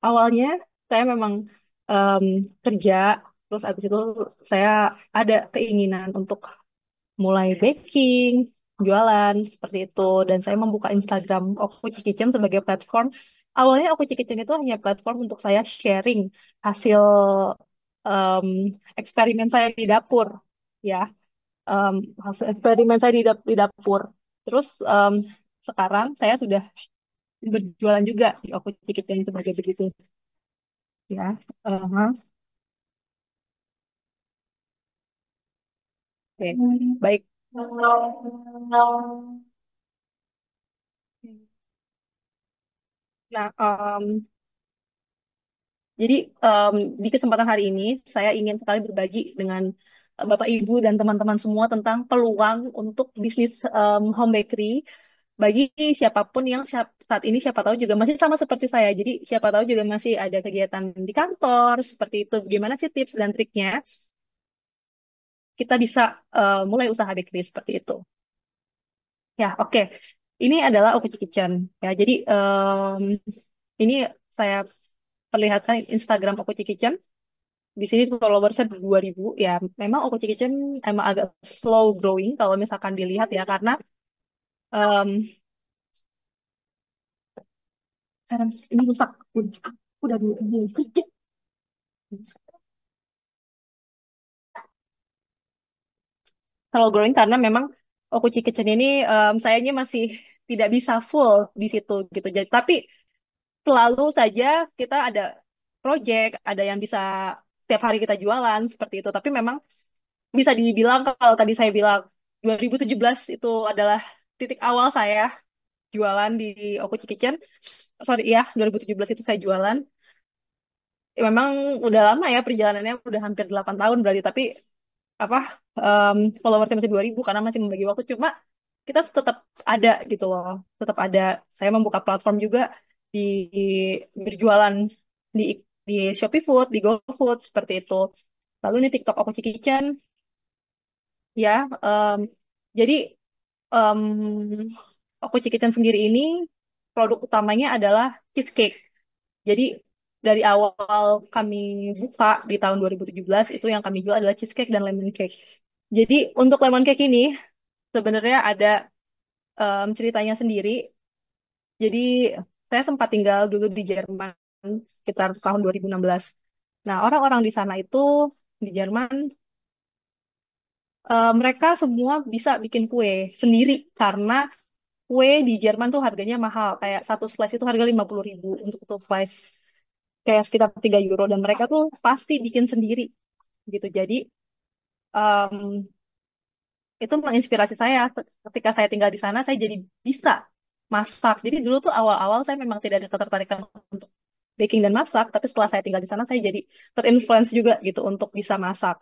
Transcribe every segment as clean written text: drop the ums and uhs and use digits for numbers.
Awalnya saya memang em, kerja, terus abis itu saya ada keinginan untuk mulai baking, jualan seperti itu, dan saya membuka Instagram Okuchi Kitchen sebagai platform. Awalnya Okuchi Kitchen itu hanya platform untuk saya sharing hasil em, eksperimen saya di dapur, ya, em, hasil eksperimen saya di dapur. Terus sekarang saya sudah berjualan juga di Okuchi Kitchen sebagai begitu, ya. Oke, baik. Nah, jadi em, di kesempatan hari ini saya ingin sekali berbagi dengan Bapak Ibu dan teman-teman semua tentang peluang untuk bisnis home bakery bagi siapapun yang saat ini siapa tahu juga masih sama seperti saya. Jadi siapa tahu juga masih ada kegiatan di kantor seperti itu. Gimana sih tips dan triknya kita bisa mulai usaha bakery seperti itu. Ya, oke. Ini adalah Okuchi Kitchen. Ya, jadi ini saya perlihatkan Instagram Okuchi Kitchen. Di sini followersnya 2.000. Ya, memang Okuchi Kitchen emang agak slow growing kalau misalkan dilihat ya, karena em, sekarang ini rusak. Udah di kerja. Slow growing karena memang Okuchi Kitchen ini sayangnya masih tidak bisa full di situ gitu. Jadi, tapi selalu saja kita ada project, ada yang bisa setiap hari kita jualan seperti itu. Tapi memang bisa dibilang kalau tadi saya bilang 2017 itu adalah titik awal saya jualan di Okuchi Kitchen. Sorry ya, 2017 itu saya jualan. Ya, memang udah lama ya perjalanannya, udah hampir 8 tahun berarti. Tapi apa followersnya masih 2.000 karena masih membagi waktu. Cuma kita tetap ada gitu loh, tetap ada. Saya membuka platform juga di berjualan di di Shopee Food, di GoFood seperti itu. Lalu ini TikTok Okuchi Kitchen, ya. em, jadi em, Okuchi Kitchen sendiri ini produk utamanya adalah cheesecake. Jadi dari awal kami buka di tahun 2017 itu yang kami jual adalah cheesecake dan lemon cake. Jadi untuk lemon cake ini sebenarnya ada ceritanya sendiri. Jadi saya sempat tinggal dulu di Jerman sekitar tahun 2016. Nah, orang-orang di sana itu di Jerman mereka semua bisa bikin kue sendiri karena kue di Jerman tuh harganya mahal. Kayak satu slice itu harga 50.000 untuk satu slice. Kayak sekitar 3 euro. Dan mereka tuh pasti bikin sendiri gitu. Jadi em, itu menginspirasi saya. Ketika saya tinggal di sana, saya jadi bisa masak. Jadi dulu tuh awal-awal saya memang tidak ada ketertarikan untuk baking dan masak. Tapi setelah saya tinggal di sana, saya jadi terinfluence juga gitu untuk bisa masak.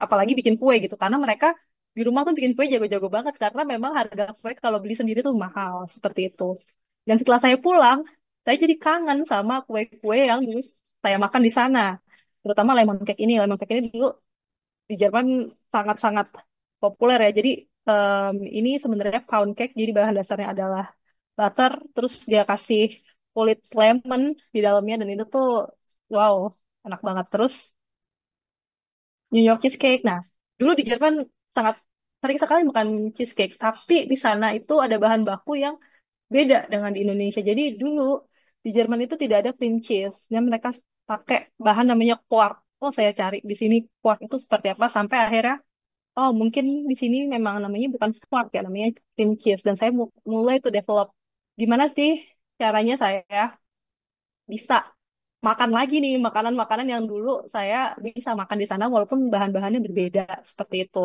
Apalagi bikin kue gitu. Karena mereka di rumah tuh bikin kue jago-jago banget. Karena memang harga kue kalau beli sendiri tuh mahal. Seperti itu. Dan setelah saya pulang, saya jadi kangen sama kue-kue yang dulu saya makan di sana. Terutama lemon cake ini. Lemon cake ini dulu di Jerman sangat-sangat populer ya. Jadi ini sebenarnya pound cake. Jadi bahan dasarnya adalah butter, terus dia kasih kulit lemon di dalamnya dan itu tuh wow, enak banget. Terus New York cheesecake. Nah, dulu di Jerman sangat sering sekali makan cheesecake, tapi di sana itu ada bahan baku yang beda dengan di Indonesia. Jadi dulu di Jerman itu tidak ada cream cheese, dan mereka pakai bahan namanya quark. Oh, saya cari di sini quark itu seperti apa sampai akhirnya oh mungkin di sini memang namanya bukan quark ya, namanya cream cheese. Dan saya mulai tuh develop gimana sih caranya saya bisa makan lagi nih makanan-makanan yang dulu saya bisa makan di sana walaupun bahan-bahannya berbeda seperti itu.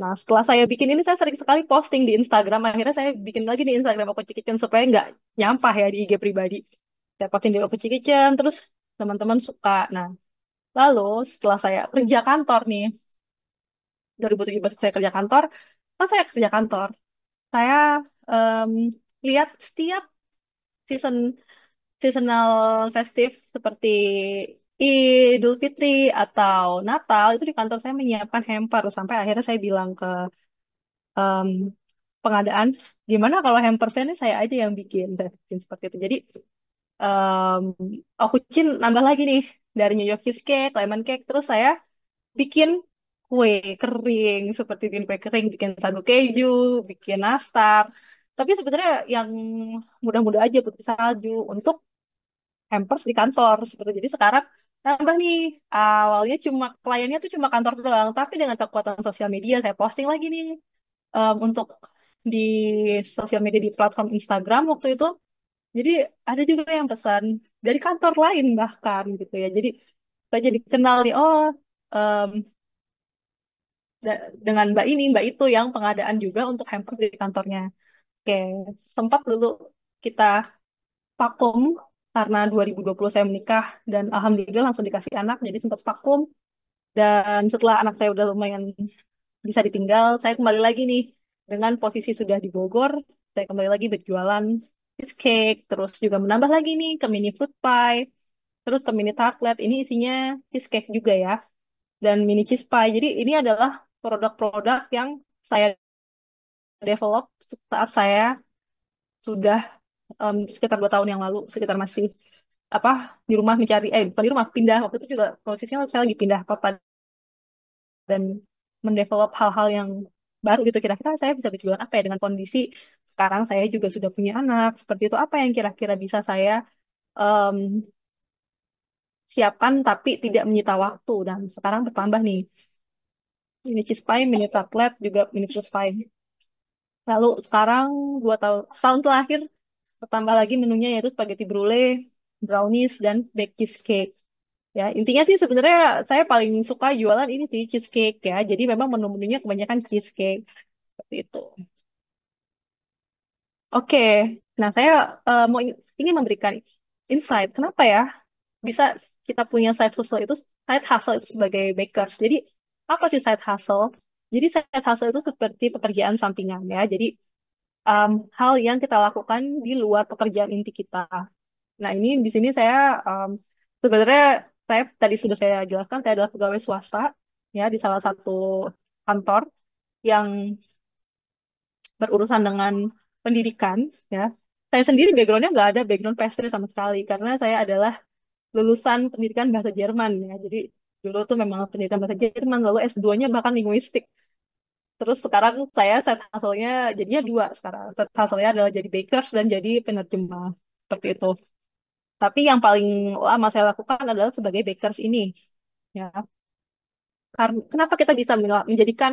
Nah, setelah saya bikin ini, saya sering sekali posting di Instagram. Akhirnya saya bikin lagi di Instagram aku Kitchen supaya nggak nyampah ya di IG pribadi. Saya posting di aku Kitchen, terus teman-teman suka. Nah, lalu setelah saya kerja kantor nih, 2017 saya kerja kantor, kan saya kerja kantor. Saya em, lihat setiap season seasonal festive seperti Idul Fitri atau Natal itu di kantor saya menyiapkan hamper sampai akhirnya saya bilang ke em, pengadaan gimana kalau hampers ini saya aja yang bikin saya bikin seperti itu. Jadi em, aku nambah lagi nih dari New York cheesecake, lemon cake, terus saya bikin kue kering seperti bikin kue kering, bikin sagu keju, bikin nastar. Tapi sebenarnya yang mudah-mudah aja putri salju untuk hampers di kantor seperti jadi sekarang tambah nih awalnya cuma kliennya tuh cuma kantor doang, tapi dengan kekuatan sosial media saya posting lagi nih untuk di sosial media di platform Instagram waktu itu. Jadi ada juga yang pesan dari kantor lain bahkan gitu ya. Jadi saya jadi kenal nih, oh em, dengan Mbak ini, Mbak itu yang pengadaan juga untuk hamper di kantornya. Oke, sempat dulu kita vakum karena 2020 saya menikah dan alhamdulillah langsung dikasih anak, jadi sempat vakum. Dan setelah anak saya udah lumayan bisa ditinggal, saya kembali lagi nih dengan posisi sudah di Bogor. Saya kembali lagi berjualan cheesecake, terus juga menambah lagi nih ke mini fruit pie, terus ke mini tartlet. Ini isinya cheesecake juga ya, dan mini cheese pie. Jadi ini adalah produk-produk yang saya develop saat saya sudah sekitar 2 tahun yang lalu, sekitar masih apa di rumah mencari, bukan di rumah, pindah waktu itu juga posisinya saya lagi pindah kota dan mendevelop hal-hal yang baru gitu. Kira-kira saya bisa berjualan apa ya dengan kondisi sekarang saya juga sudah punya anak seperti itu, apa yang kira-kira bisa saya em, siapkan tapi tidak menyita waktu, dan sekarang bertambah nih mini cheese pie, mini tartlet, juga mini fruit pie. Lalu sekarang 2 tahun, setahun terakhir bertambah lagi menunya yaitu spaghetti brulee, brownies, dan baked cheesecake. Ya, intinya sih sebenarnya saya paling suka jualan ini sih cheesecake ya. Jadi memang menu-menunya kebanyakan cheesecake seperti itu. Oke, nah saya mau ingin memberikan insight kenapa ya bisa kita punya side hustle itu sebagai bakers. Jadi apa sih side hustle? Jadi side hustle itu seperti pekerjaan sampingan ya. Jadi hal yang kita lakukan di luar pekerjaan inti kita. Nah, ini di sini saya sebenarnya saya tadi sudah saya jelaskan saya adalah pegawai swasta ya di salah satu kantor yang berurusan dengan pendidikan ya. Saya sendiri backgroundnya nggak ada background pastry sama sekali karena saya adalah lulusan pendidikan bahasa Jerman ya. Jadi dulu tuh memang pendidikan bahasa Jerman, lalu S2-nya bahkan linguistik. Terus sekarang saya set hustle-nya jadinya dua sekarang. Set hustle-nya adalah jadi bakers dan jadi penerjemah. Seperti itu. Tapi yang paling lama saya lakukan adalah sebagai bakers ini. Ya, karena kenapa kita bisa menjadikan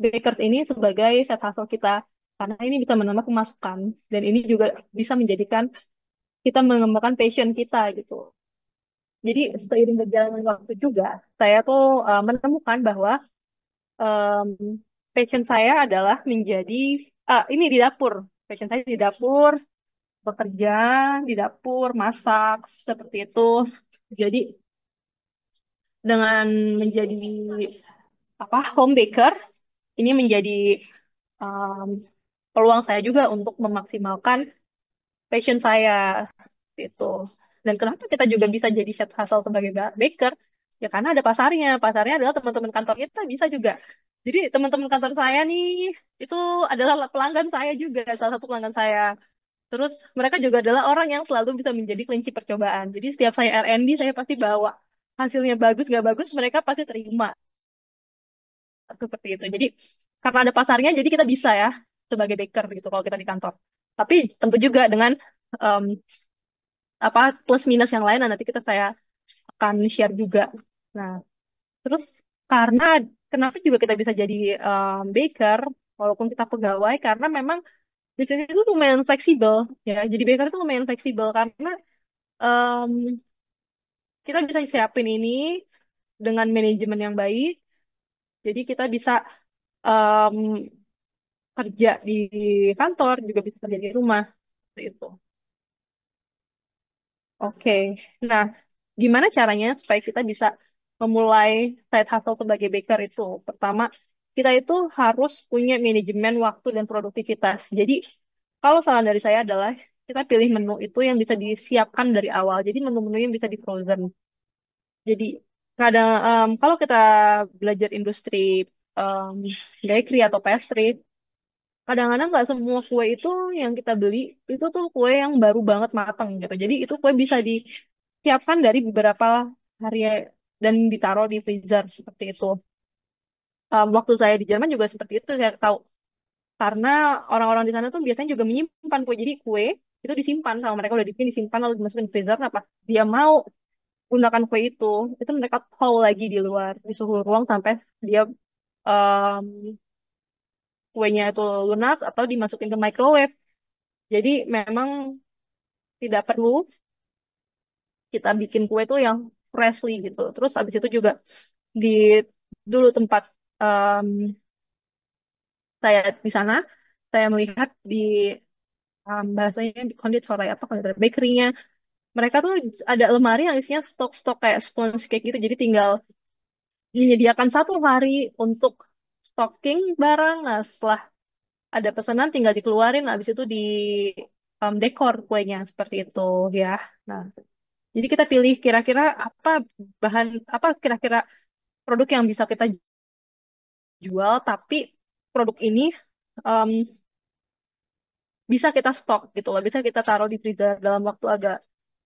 bakers ini sebagai side hustle kita? Karena ini bisa menambah pemasukan dan ini juga bisa menjadikan kita mengembangkan passion kita gitu. Jadi seiring berjalannya waktu juga, saya tuh menemukan bahwa em, passion saya adalah menjadi ini di dapur. Passion saya di dapur, bekerja di dapur, masak seperti itu. Jadi dengan menjadi apa home baker ini menjadi um, peluang saya juga untuk memaksimalkan passion saya itu. Dan kenapa kita juga bisa jadi side hustle sebagai baker? Ya karena ada pasarnya. Pasarnya adalah teman-teman kantor kita bisa juga. Jadi teman-teman kantor saya nih itu adalah pelanggan saya juga, salah satu pelanggan saya. Terus mereka juga adalah orang yang selalu bisa menjadi kelinci percobaan. Jadi setiap saya R&D saya pasti bawa hasilnya bagus nggak bagus mereka pasti terima seperti itu. Jadi karena ada pasarnya, jadi kita bisa ya sebagai baker gitu kalau kita di kantor. Tapi tentu juga dengan em, apa plus minus yang lain, nah, nanti saya akan share juga. Nah, terus karena kenapa juga kita bisa jadi baker walaupun kita pegawai, karena memang bisnis itu lumayan fleksibel ya. Jadi baker itu lumayan fleksibel karena em, kita bisa siapin ini dengan manajemen yang baik. Jadi kita bisa em, kerja di kantor, juga bisa kerja di rumah. Seperti itu. Oke. Nah, gimana caranya supaya kita bisa memulai side hustle sebagai baker itu? Pertama, kita itu harus punya manajemen waktu dan produktivitas. Jadi, kalau saran dari saya adalah kita pilih menu itu yang bisa disiapkan dari awal. Jadi, menu-menu yang bisa di frozen. Jadi, kadang kalau kita belajar industri em, bakery atau pastry, kadang-kadang nggak semua kue itu yang kita beli itu tuh kue yang baru banget mateng gitu. Jadi itu kue bisa disiapkan dari beberapa hari dan ditaruh di freezer seperti itu. Waktu saya di Jerman juga seperti itu saya tahu karena orang-orang di sana tuh biasanya juga menyimpan kue. Jadi kue itu disimpan sama mereka udah dibikin disimpan lalu dimasukin ke freezer. Nah pas dia mau gunakan kue itu mereka tahu lagi di luar di suhu ruang sampai dia em, kuenya itu lunak atau dimasukin ke microwave. Jadi memang tidak perlu kita bikin kue tuh yang freshly gitu. Terus habis itu juga di dulu tempat em, saya di sana, saya melihat di bahasanya di konditor ya apa konditor bakerynya. Mereka tuh ada lemari yang isinya stok-stok kayak sponge cake gitu. Jadi tinggal menyediakan satu hari untuk stocking barang. Nah, setelah ada pesanan tinggal dikeluarin, habis itu di dekor kuenya seperti itu ya. Nah, jadi kita pilih kira-kira apa bahan apa kira-kira produk yang bisa kita jual, tapi produk ini em, bisa kita stok gitu loh, bisa kita taruh di freezer dalam waktu agak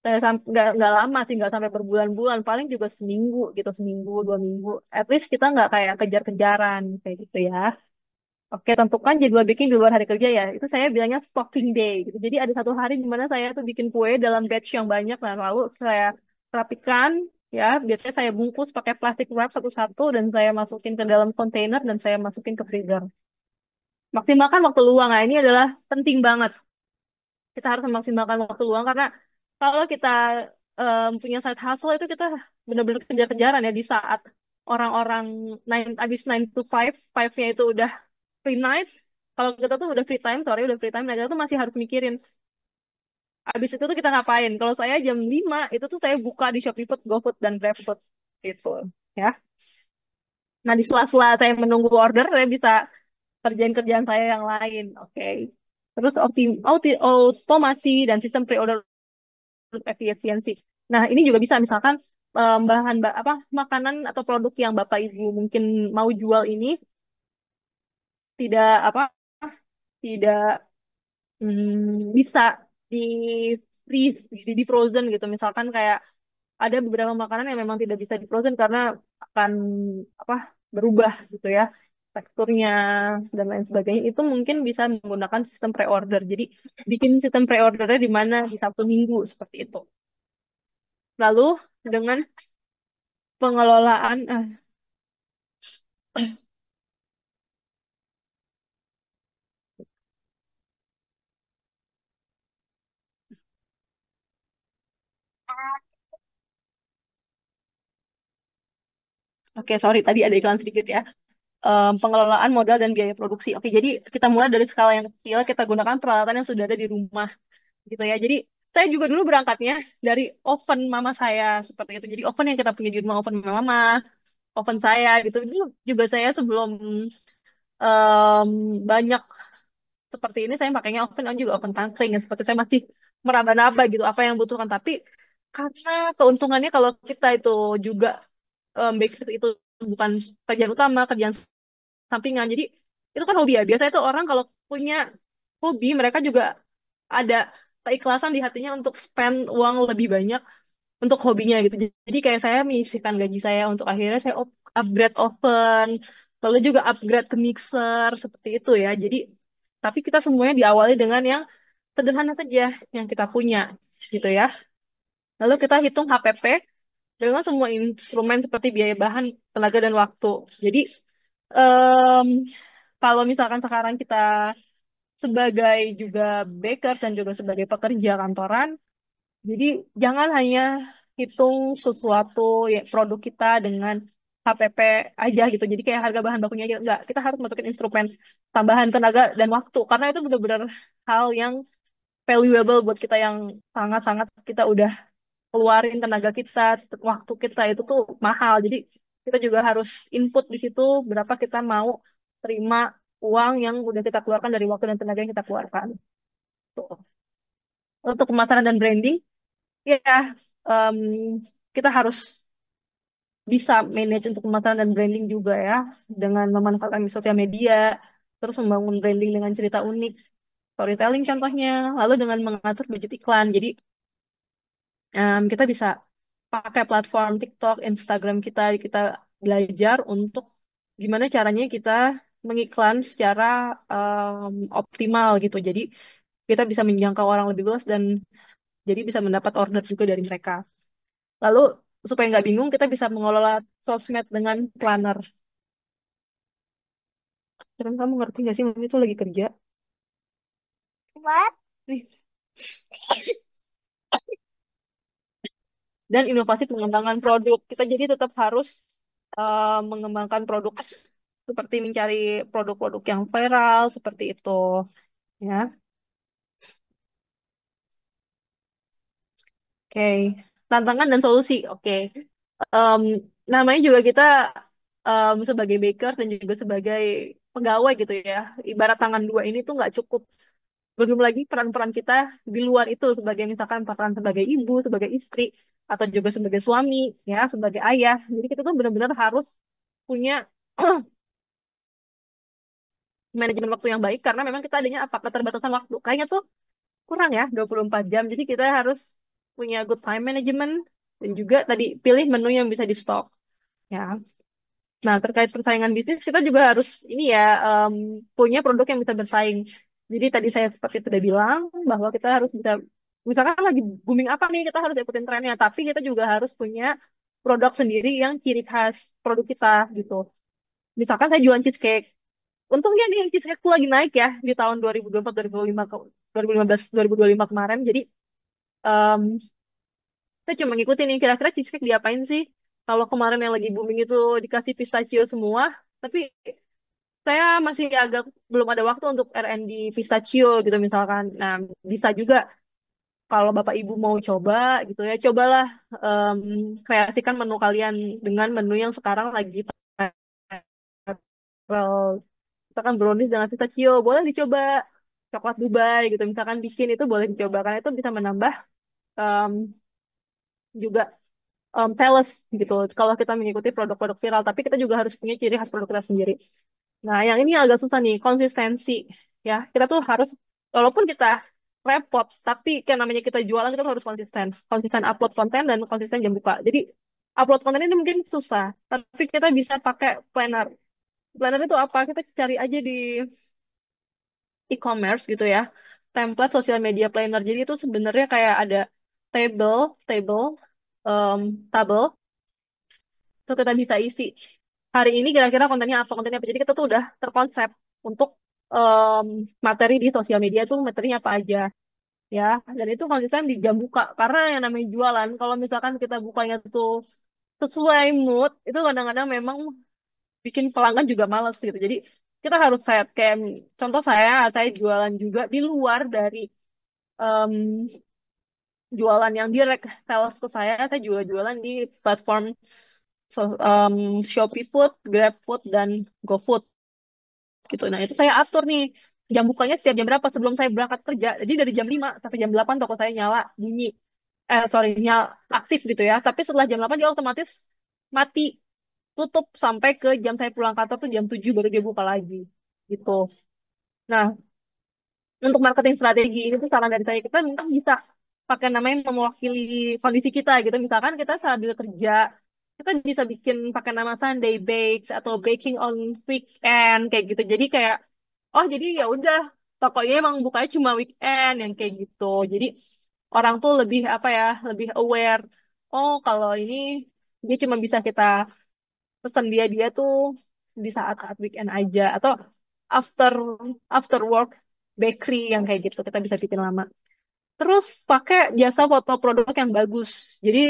nggak lama sih, nggak sampai berbulan-bulan, paling juga seminggu gitu, seminggu 2 minggu. At least kita nggak kayak kejar-kejaran kayak gitu ya. Oke, tentukan jadwal bikin di luar hari kerja ya. Itu saya bilangnya stocking day gitu. Jadi ada satu hari di mana saya tuh bikin kue dalam batch yang banyak. Nah, lalu saya rapikan ya. Biasanya saya bungkus pakai plastik wrap satu-satu dan saya masukin ke dalam kontainer dan saya masukin ke freezer. Maksimalkan waktu luang. Nah, ini adalah penting banget. Kita harus memaksimalkan waktu luang karena kalau kita punya side hustle itu kita benar-benar kejar-kejaran ya di saat orang-orang abis 9 to 5, 5-nya itu udah free night. Kalau kita tuh udah free time, sorry udah free time, nah kita tuh masih harus mikirin abis itu tuh kita ngapain. Kalau saya jam 5 itu tuh saya buka di Shopee Food, GoFood, dan GrabFood gitu ya. Nah di sela-sela saya menunggu order, saya bisa kerjaan kerjaan saya yang lain. Oke. Terus otomasi dan sistem pre-order efisiensi. Nah, ini juga bisa misalkan apa makanan atau produk yang Bapak Ibu mungkin mau jual ini tidak apa tidak bisa di freeze, di frozen gitu. Misalkan kayak ada beberapa makanan yang memang tidak bisa di frozen karena akan apa berubah gitu ya teksturnya dan lain sebagainya. Itu mungkin bisa menggunakan sistem pre-order. Jadi bikin sistem pre-ordernya di mana di Sabtu Minggu seperti itu. Lalu dengan pengelolaan oke sorry tadi ada iklan sedikit ya. Pengelolaan modal dan biaya produksi. Oke, jadi kita mulai dari skala yang kecil, kita gunakan peralatan yang sudah ada di rumah gitu ya. Jadi saya juga dulu berangkatnya dari oven mama saya seperti itu. Jadi oven yang kita punya di rumah, oven mama, oven saya gitu. Dulu juga saya sebelum banyak seperti ini saya pakainya oven juga oven tangkring ya. Seperti saya masih meraba-raba gitu apa yang butuhkan. Tapi karena keuntungannya kalau kita itu juga baker itu bukan kerjaan utama, kerjaan sampingan. Jadi itu kan hobi ya. Biasanya itu orang kalau punya hobi mereka juga ada keikhlasan di hatinya untuk spend uang lebih banyak untuk hobinya gitu. Jadi kayak saya menyisihkan gaji saya untuk akhirnya saya upgrade oven, lalu juga upgrade ke mixer seperti itu ya. Jadi tapi kita semuanya diawali dengan yang sederhana saja yang kita punya gitu ya. Lalu kita hitung HPP dengan semua instrumen seperti biaya bahan, tenaga dan waktu. Jadi em, kalau misalkan sekarang kita sebagai juga baker dan juga sebagai pekerja kantoran, jadi jangan hanya hitung sesuatu ya produk kita dengan HPP aja gitu. Jadi kayak harga bahan bakunya aja enggak. Kita harus masukin instrumen tambahan tenaga dan waktu karena itu benar-benar hal yang valuable buat kita yang sangat-sangat kita udah keluarin tenaga kita, waktu kita itu tuh mahal. Jadi kita juga harus input di situ berapa kita mau terima uang yang udah kita keluarkan dari waktu dan tenaga yang kita keluarkan. Tuh. Untuk pemasaran dan branding, ya em, kita harus bisa manage untuk pemasaran dan branding juga ya dengan memanfaatkan sosial media. terus membangun branding dengan cerita unik, storytelling contohnya, lalu dengan mengatur budget iklan. Jadi kita bisa pakai platform TikTok, Instagram kita belajar untuk gimana caranya kita mengiklan secara optimal gitu. Jadi kita bisa menjangkau orang lebih luas dan jadi bisa mendapat order juga dari mereka. Lalu supaya nggak bingung, kita bisa mengelola sosmed dengan planner. Terus kamu ngerti nggak sih, Mami itu lagi kerja? What? Nih. Dan inovasi pengembangan produk. Kita jadi tetap harus mengembangkan produk seperti mencari produk-produk yang viral seperti itu, ya. Oke. Tantangan dan solusi. Oke. Em, Namanya juga kita sebagai baker dan juga sebagai pegawai gitu ya. Ibarat tangan dua ini tuh nggak cukup. Belum lagi peran-peran kita di luar itu sebagai misalkan peran sebagai ibu, sebagai istri, atau juga sebagai suami, ya, sebagai ayah. Jadi kita tuh benar-benar harus punya manajemen waktu yang baik karena memang kita adanya apa keterbatasan waktu. Kayaknya tuh kurang ya 24 jam. Jadi kita harus punya good time management dan juga tadi pilih menu yang bisa di stok, ya. Nah, terkait persaingan bisnis, kita juga harus ini ya punya produk yang bisa bersaing. Jadi tadi saya seperti sudah bilang bahwa kita harus bisa, misalkan lagi booming apa nih, kita harus ikutin trennya. Tapi kita juga harus punya produk sendiri yang ciri khas produk kita gitu. Misalkan saya jualan cheesecake. Untungnya nih cheesecake tuh lagi naik ya di tahun 2024, 2005, 2015, 2025 kemarin. Jadi em, saya cuma ngikutin nih kira-kira cheesecake diapain sih. Kalau kemarin yang lagi booming itu dikasih pistachio semua, tapi saya masih agak belum ada waktu untuk R&D pistachio gitu misalkan. Nah, bisa juga kalau Bapak Ibu mau coba gitu ya, cobalah em, kreasikan menu kalian dengan menu yang sekarang lagi viral. Misalkan brownies dengan pistachio, boleh dicoba. Coklat Dubai gitu, misalkan bikin itu boleh dicoba karena itu bisa menambah em, juga sales gitu. Kalau kita mengikuti produk-produk viral, tapi kita juga harus punya ciri khas produk kita sendiri. Nah, yang ini agak susah nih, konsistensi. Ya, kita tuh harus, walaupun kita repot, tapi kan namanya kita jualan, kita tuh harus konsisten. Konsisten upload konten dan konsisten jam buka. Jadi, upload konten ini mungkin susah, tapi kita bisa pakai planner. Planner itu apa? Kita cari aja di e-commerce gitu ya, template sosial media planner. Jadi itu sebenarnya kayak ada table, table, um, tabel, terus kita bisa isi hari ini kira-kira kontennya apa. Jadi kita tuh udah terkonsep untuk em, materi di sosial media tuh materinya apa aja, ya. Dan itu konsisten di jam buka karena yang namanya jualan kalau misalkan kita bukanya tuh sesuai mood itu kadang-kadang memang bikin pelanggan juga males gitu. Jadi kita harus set kayak contoh saya jualan juga di luar dari em, jualan yang direct sales ke saya juga jualan di platform Shopee Food, GrabFood, dan GoFood gitu. Nah, itu saya atur nih jam bukanya setiap jam berapa sebelum saya berangkat kerja. Jadi dari jam 5 sampai jam 8 toko saya nyala bunyi. Sorry, nyala aktif gitu ya. Tapi setelah jam 8 dia otomatis mati, tutup sampai ke jam saya pulang kantor tuh jam 7 baru dia buka lagi. Gitu. Nah, untuk marketing strategi ini tuh saran dari saya kita mungkin bisa pakai namanya mewakili kondisi kita gitu. Misalkan kita sambil kerja, kita bisa bikin pakai nama Sunday Bakes atau Baking on Weekend kayak gitu. Jadi kayak oh jadi ya udah tokonya emang bukanya cuma weekend yang kayak gitu. Jadi orang tuh lebih apa ya, lebih aware. Oh kalau ini dia cuma bisa kita pesan dia tuh di saat-saat weekend aja atau after after work bakery yang kayak gitu kita bisa bikin lama. Terus pakai jasa foto produk yang bagus. Jadi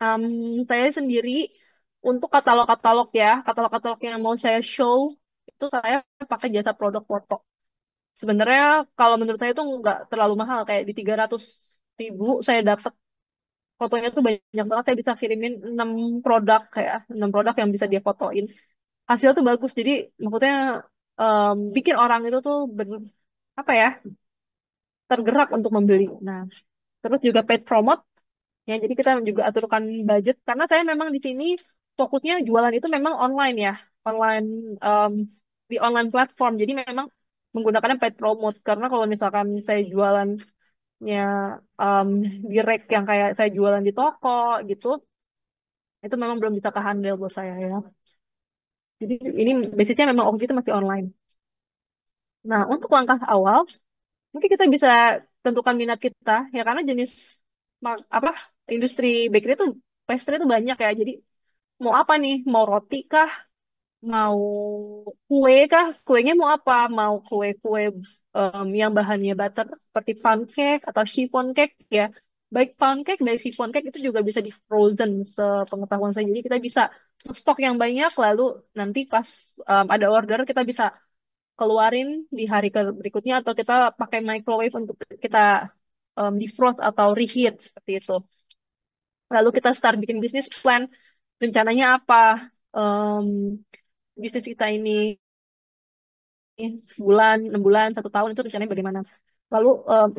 em, saya sendiri untuk katalog-katalog ya, katalog-katalog yang mau saya show itu saya pakai jasa produk foto. Sebenarnya kalau menurut saya itu nggak terlalu mahal, kayak di 300.000 saya dapat fotonya tuh banyak banget. Saya bisa kirimin 6 produk kayak 6 produk yang bisa dia fotoin. Hasil tuh bagus. Jadi maksudnya bikin orang itu tuh apa ya tergerak untuk membeli. Nah, terus juga paid promote ya. Jadi kita juga aturkan budget karena saya memang di sini fokusnya jualan itu memang online ya, online em, di online platform. Jadi memang menggunakannya paid promote. Karena kalau misalkan saya jualannya um, direct yang kayak saya jualan di toko gitu, itu memang belum bisa kehandle buat saya ya. Jadi ini basicnya memang waktu itu masih online. Nah, untuk langkah awal, mungkin kita bisa tentukan minat kita ya karena jenis apa industri bakery itu pastry itu banyak ya. Jadi mau apa nih? Mau roti kah? Mau kue kah? Kuenya mau apa? Mau kue-kue yang bahannya butter seperti pancake atau chiffon cake ya. Baik pancake, baik chiffon cake itu juga bisa di frozen sepengetahuan saya. Jadi kita bisa stok yang banyak lalu nanti pas ada order kita bisa keluarin di hari berikutnya atau kita pakai microwave untuk kita defrost atau reheat seperti itu. Lalu kita start bikin bisnis plan, rencananya apa? Em, bisnis kita ini sebulan, 6 bulan, 1 tahun itu rencananya bagaimana? Lalu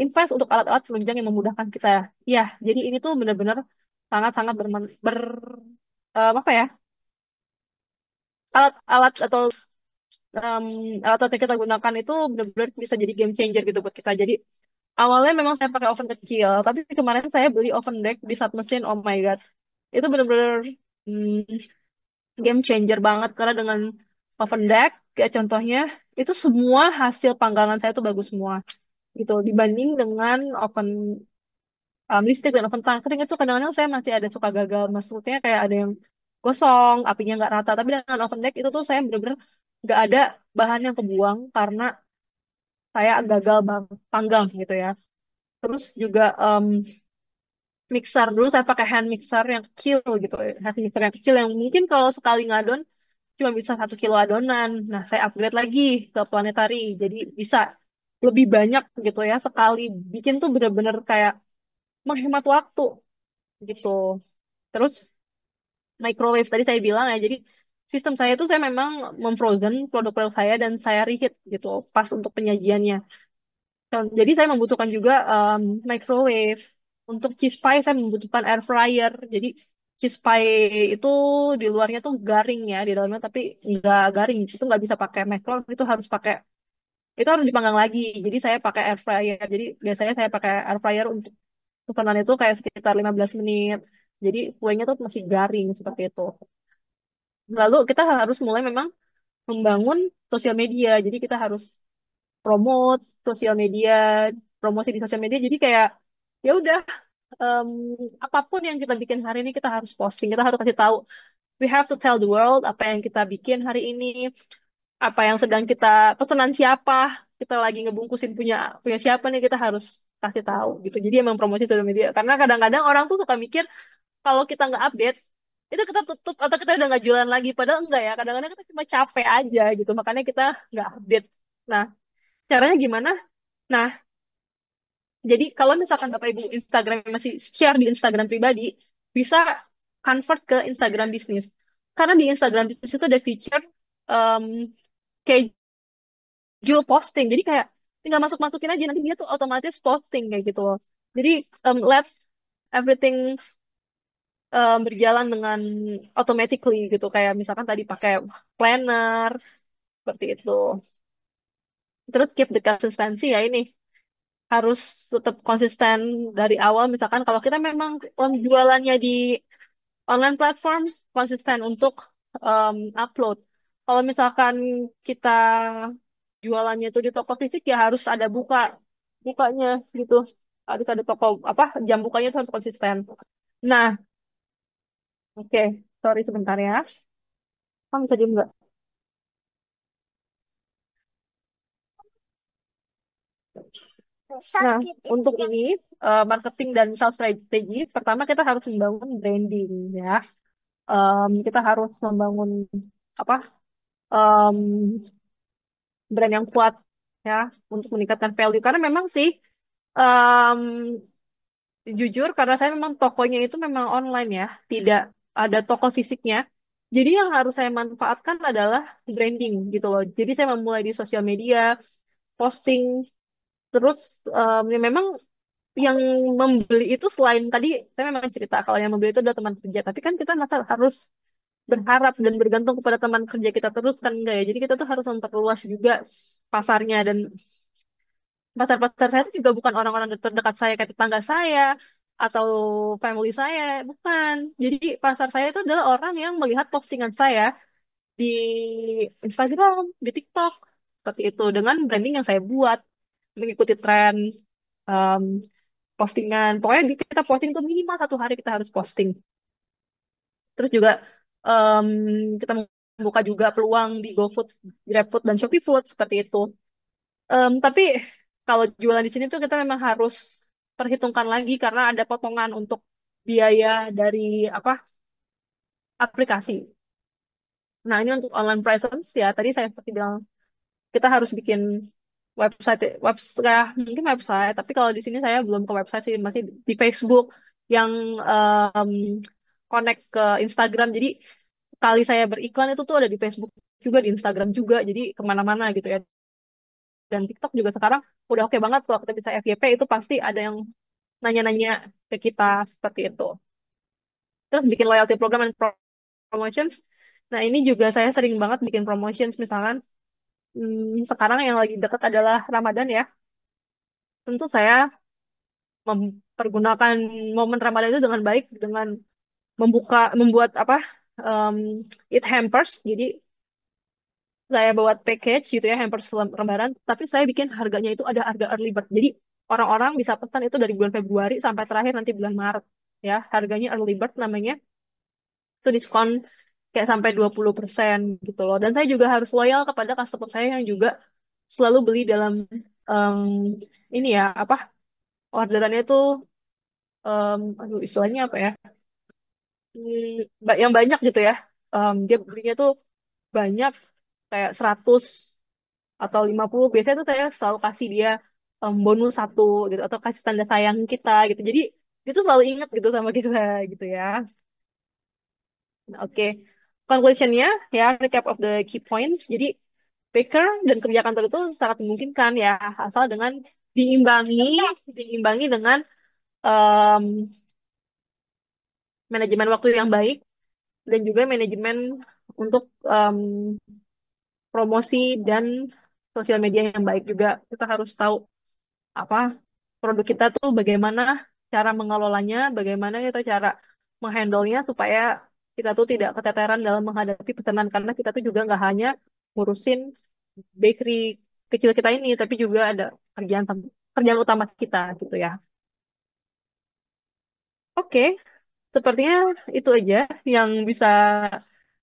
invest untuk alat-alat penunjang yang memudahkan kita. Ya, jadi ini tuh benar-benar sangat-sangat apa ya? Alat-alat atau em, alat-alat yang kita gunakan itu benar-benar bisa jadi game changer gitu buat kita. Jadi awalnya memang saya pakai oven kecil, tapi kemarin saya beli oven deck di saat mesin. Oh my God, itu benar-benar game changer banget karena dengan oven deck, kayak contohnya itu semua hasil panggangan saya tuh bagus semua gitu dibanding dengan oven listrik dan oven tangkring itu kadang-kadang saya masih ada suka gagal, maksudnya kayak ada yang gosong, apinya nggak rata. Tapi dengan oven deck itu tuh saya benar-benar nggak ada bahan yang kebuang karena saya gagal panggang gitu ya. Terus juga mixer dulu saya pakai hand mixer yang kecil gitu, hand mixer yang kecil yang mungkin kalau sekali ngadon cuma bisa 1 kilo adonan. Nah, saya upgrade lagi ke planetary, jadi bisa lebih banyak gitu ya. Sekali bikin tuh bener-bener kayak menghemat waktu gitu. Terus microwave tadi saya bilang ya, jadi sistem saya tuh saya memang memfrozen produk-produk saya dan saya reheat gitu pas untuk penyajiannya. Jadi saya membutuhkan juga microwave. Untuk cheese pie saya membutuhkan air fryer. Jadi cheese pie itu di luarnya tuh garing ya, di dalamnya tapi nggak garing. Itu nggak bisa pakai microwave, itu harus dipanggang lagi. Jadi saya pakai air fryer. Jadi biasanya saya pakai air fryer untuk pesanan itu kayak sekitar 15 menit. Jadi kuenya tuh masih garing seperti itu. Lalu kita harus mulai memang membangun sosial media. Jadi kita harus promote sosial media, promosi di sosial media. Jadi kayak ya udah em, apapun yang kita bikin hari ini kita harus posting, kita harus kasih tahu. We have to tell the world apa yang kita bikin hari ini, apa yang sedang kita pesanan siapa, kita lagi ngebungkusin punya punya siapa nih kita harus kasih tahu gitu. Jadi emang promosi sosial media. Karena kadang-kadang orang tuh suka mikir kalau kita nggak update itu kita tutup atau kita udah nggak jualan lagi. Padahal enggak ya. Kadang-kadang kita cuma capek aja gitu. Makanya kita nggak update. Nah, caranya gimana? Nah, jadi kalau misalkan Bapak Ibu Instagram masih share di Instagram pribadi, bisa convert ke Instagram bisnis. Karena di Instagram bisnis itu ada feature um, schedule posting. Jadi kayak tinggal masuk-masukin aja nanti dia tuh otomatis posting kayak gitu loh. Jadi let everything berjalan dengan automatically gitu. Kayak misalkan tadi pakai planner seperti itu. Terus keep the consistency ya ini harus tetap konsisten dari awal. Misalkan kalau kita memang jualannya di online platform, konsisten untuk upload. Kalau misalkan kita jualannya itu di toko fisik ya harus ada bukanya gitu. Harus ada toko apa jam bukanya itu harus konsisten. Nah, oke, sorry sebentar ya. Kamu bisa diem nggak? Nah, untuk ini marketing dan sales strategi, pertama kita harus membangun branding ya. Kita harus membangun apa em, brand yang kuat ya untuk meningkatkan value. Karena memang sih em, jujur karena saya memang tokonya itu memang online ya, tidak ada toko fisiknya. Jadi yang harus saya manfaatkan adalah branding gitu loh. Jadi saya memulai di sosial media, posting, terus ya memang yang membeli itu selain tadi saya memang cerita kalau yang membeli itu adalah teman kerja, tapi kan kita masa harus berharap dan bergantung kepada teman kerja kita terus kan enggak ya. Jadi kita tuh harus memperluas juga pasarnya dan pasar-pasar saya itu juga bukan orang-orang terdekat saya kayak tetangga saya atau family saya, bukan. Jadi pasar saya itu adalah orang yang melihat postingan saya di Instagram, di TikTok, seperti itu dengan branding yang saya buat, mengikuti tren em, postingan. Pokoknya kita posting tuh minimal 1 hari kita harus posting. Terus juga em, kita membuka juga peluang di GoFood, GrabFood, dan Shopee Food seperti itu. Tapi kalau jualan di sini tuh kita memang harus perhitungkan lagi karena ada potongan untuk biaya dari apa aplikasi. Nah, ini untuk online presence ya. Tadi saya seperti bilang kita harus bikin website, mungkin website. Tapi kalau di sini saya belum ke website sih, masih di Facebook yang em, connect ke Instagram. Jadi kali saya beriklan itu tuh ada di Facebook juga, di Instagram juga. Jadi kemana-mana gitu ya. Dan TikTok juga sekarang udah oke banget kalau kita bisa FYP itu pasti ada yang nanya-nanya ke kita seperti itu. Terus bikin loyalty program dan promotions. Nah, ini juga saya sering banget bikin promotions misalkan sekarang yang lagi dekat adalah Ramadan ya. Tentu saya mempergunakan momen Ramadan itu dengan baik dengan membuat apa um, it hampers. Jadi saya buat package gitu ya hampers Lebaran, tapi saya bikin harganya itu ada harga early bird. Jadi orang-orang bisa pesan itu dari bulan Februari sampai terakhir nanti bulan Maret ya. Harganya early bird namanya. Itu diskon kayak sampai 20% gitu loh. Dan saya juga harus loyal kepada customer saya yang juga selalu beli dalam em, ini ya apa orderannya tuh aduh istilahnya apa ya? Yang banyak gitu ya. Dia belinya tuh banyak kayak 100 atau 50 biasanya tuh saya selalu kasih dia bonus satu gitu atau kasih tanda sayang kita gitu. Jadi dia tuh selalu ingat gitu sama kita gitu ya. Nah, oke. Conclusionnya ya recap of the key points. Jadi baker dan kerja kantor itu sangat memungkinkan ya asal dengan diimbangi diimbangi dengan em, manajemen waktu yang baik dan juga manajemen untuk promosi dan sosial media yang baik juga. Kita harus tahu apa produk kita tuh bagaimana cara mengelolanya, bagaimana kita cara menghandle-nya supaya kita tuh tidak keteteran dalam menghadapi pesanan karena kita tuh juga nggak hanya ngurusin bakery kecil kita ini, tapi juga ada kerjaan utama kita gitu ya. Oke, sepertinya itu aja yang bisa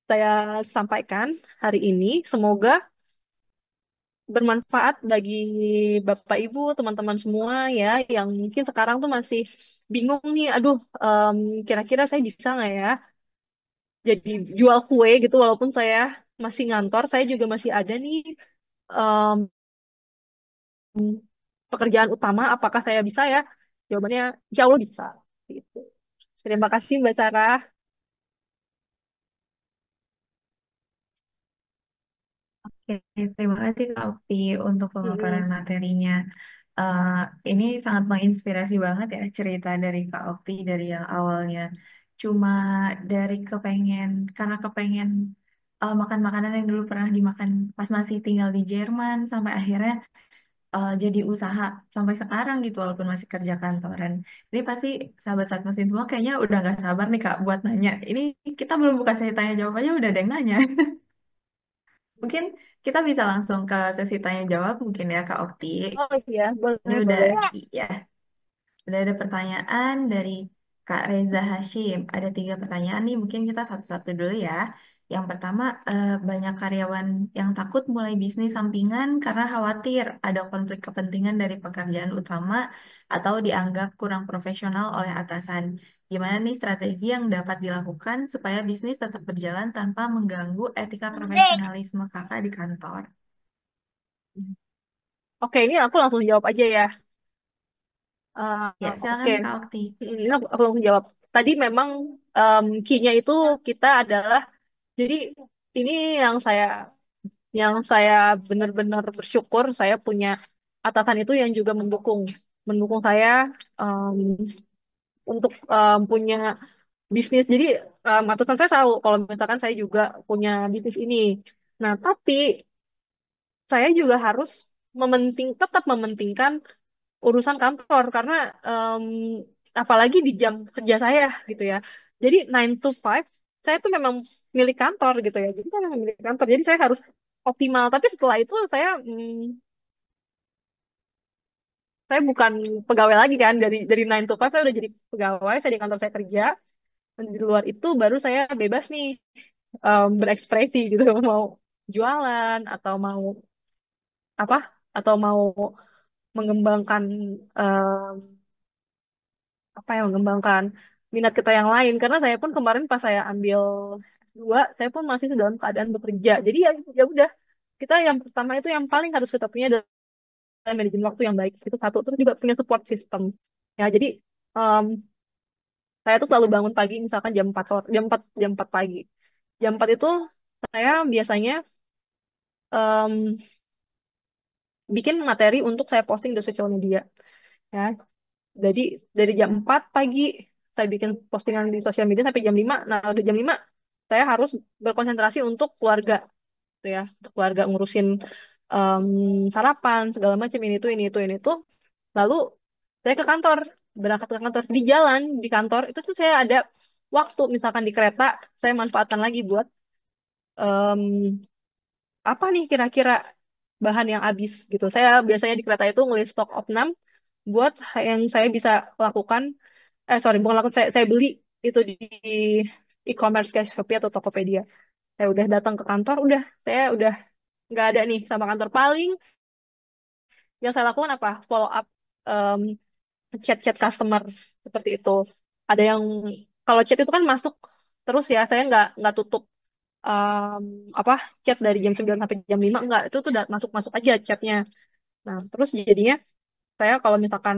saya sampaikan hari ini. Semoga bermanfaat bagi Bapak Ibu, teman-teman semua ya, yang mungkin sekarang tuh masih bingung nih, aduh, kira-kira saya bisa nggak ya jadi jual kue gitu, walaupun saya masih ngantor, saya juga masih ada nih em, pekerjaan utama, apakah saya bisa ya? Jawabannya, insya Allah bisa. Gitu. Terima kasih Mbak Sarah. Oke, terima kasih Kak Okti untuk pemaparan Mm-mm. materinya. Eh, ini sangat menginspirasi banget ya cerita dari Kak Okti dari yang awalnya cuma dari kepengen karena kepengen makan makanan yang dulu pernah dimakan pas masih tinggal di Jerman sampai akhirnya jadi usaha sampai sekarang gitu walaupun masih kerja kantoran. Ini pasti sahabat saat mesin semua kayaknya udah nggak sabar nih Kak buat nanya. Ini kita belum buka sesi tanya jawab aja udah ada yang nanya. Mungkin kita bisa langsung ke sesi tanya jawab mungkin ya Kak Okti. Oh iya, Ini boleh, udah boleh. iya, udah ada pertanyaan dari Kak Reza Hashim. Ada 3 pertanyaan nih, mungkin kita satu-satu dulu ya. Yang pertama, banyak karyawan yang takut mulai bisnis sampingan karena khawatir ada konflik kepentingan dari pekerjaan utama atau dianggap kurang profesional oleh atasan. Gimana nih strategi yang dapat dilakukan supaya bisnis tetap berjalan tanpa mengganggu etika profesionalisme kakak di kantor? Oke, ini aku langsung jawab aja ya. Ya, Oke, silakan Kak Okti. ini aku langsung jawab. Tadi memang key-nya itu kita adalah, jadi ini yang saya yang saya benar-benar bersyukur saya punya atasan itu yang juga mendukung mendukung saya um, untuk punya bisnis. Jadi atasan saya tahu kalau misalkan saya juga punya bisnis ini. Nah, tapi saya juga harus tetap mementingkan urusan kantor karena em, apalagi di jam kerja saya gitu ya. Jadi 9 to 5 saya tuh memang milik kantor gitu ya. Jadi saya memang milik kantor. Jadi saya harus optimal. Tapi setelah itu saya bukan pegawai lagi kan dari 9 to 5 saya udah jadi pegawai, saya di kantor saya kerja. Dan di luar itu baru saya bebas nih berekspresi gitu mau jualan atau mau apa atau mau mengembangkan mengembangkan minat kita yang lain karena saya pun kemarin pas saya ambil S2 saya pun masih dalam keadaan bekerja jadi ya ya udah kita yang pertama itu yang paling harus kita punya adalah manajemen waktu yang baik itu satu terus juga punya support system ya jadi em, saya tuh selalu bangun pagi misalkan jam 4 pagi jam 4 itu saya biasanya em, bikin materi untuk saya posting di sosial media ya. Jadi dari jam 4 pagi saya bikin postingan di sosial media sampai jam 5. Nah, udah jam 5 saya harus berkonsentrasi untuk keluarga, gitu ya, untuk keluarga ngurusin em, sarapan segala macam ini itu. Lalu saya ke kantor, berangkat ke kantor di jalan di kantor itu tuh saya ada waktu misalkan di kereta saya manfaatkan lagi buat em, apa nih kira-kira bahan yang habis gitu. Saya biasanya di kereta itu ngelis stok opnam buat yang saya bisa lakukan sorry bukan lakukan saya beli itu di e-commerce kayak Shopee atau Tokopedia saya udah datang ke kantor udah saya udah nggak ada nih sama kantor paling yang saya lakukan apa follow up em, chat-chat customer seperti itu ada yang kalau chat itu kan masuk terus ya saya nggak tutup em, apa chat dari jam 9 sampai jam 5 nggak itu tuh udah masuk masuk aja chatnya nah terus jadinya saya kalau misalkan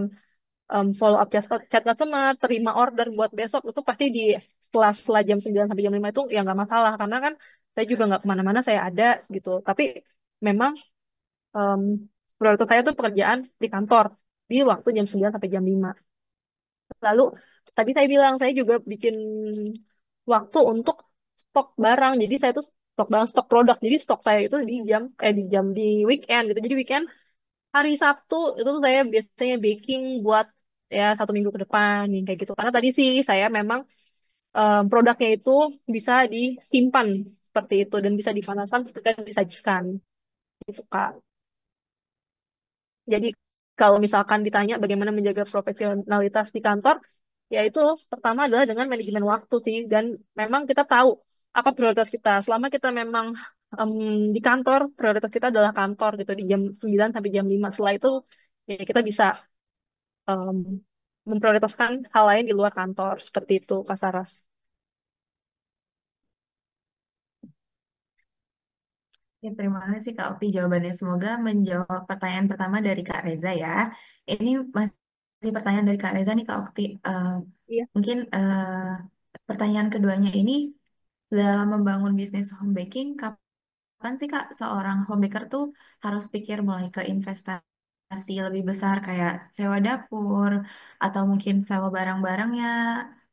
follow up chat customer, terima order buat besok itu pasti di setelah jam 9 sampai jam 5 itu ya nggak masalah karena kan saya juga nggak kemana-mana saya ada gitu. Tapi memang um, prioritas saya tuh pekerjaan di kantor di waktu jam 9 sampai jam 5. Lalu tadi saya bilang saya juga bikin waktu untuk stok barang. Jadi saya tuh stok barang, stok produk. Jadi stok saya itu di weekend gitu. Jadi weekend hari Sabtu itu tuh saya biasanya baking buat ya 1 minggu ke depan yang kayak gitu. Karena tadi sih saya memang produknya itu bisa disimpan seperti itu dan bisa dipanaskan ketika disajikan gitu Kak. Jadi kalau misalkan ditanya bagaimana menjaga profesionalitas di kantor, ya itu pertama adalah dengan manajemen waktu sih dan memang kita tahu apa prioritas kita. Selama kita memang em, di kantor, prioritas kita adalah kantor gitu di jam 9 sampai jam 5. Setelah itu ya kita bisa em, memprioritaskan hal lain di luar kantor seperti itu Kak Saras. Ya, terima kasih Kak Okti jawabannya. Semoga menjawab pertanyaan pertama dari Kak Reza ya. Ini masih pertanyaan dari Kak Reza nih Kak Okti. Iya. Mungkin pertanyaan keduanya ini dalam membangun bisnis home baking, kapan sih Kak seorang homebaker tuh harus pikir mulai ke investasi lebih besar kayak sewa dapur atau mungkin sewa barang-barangnya,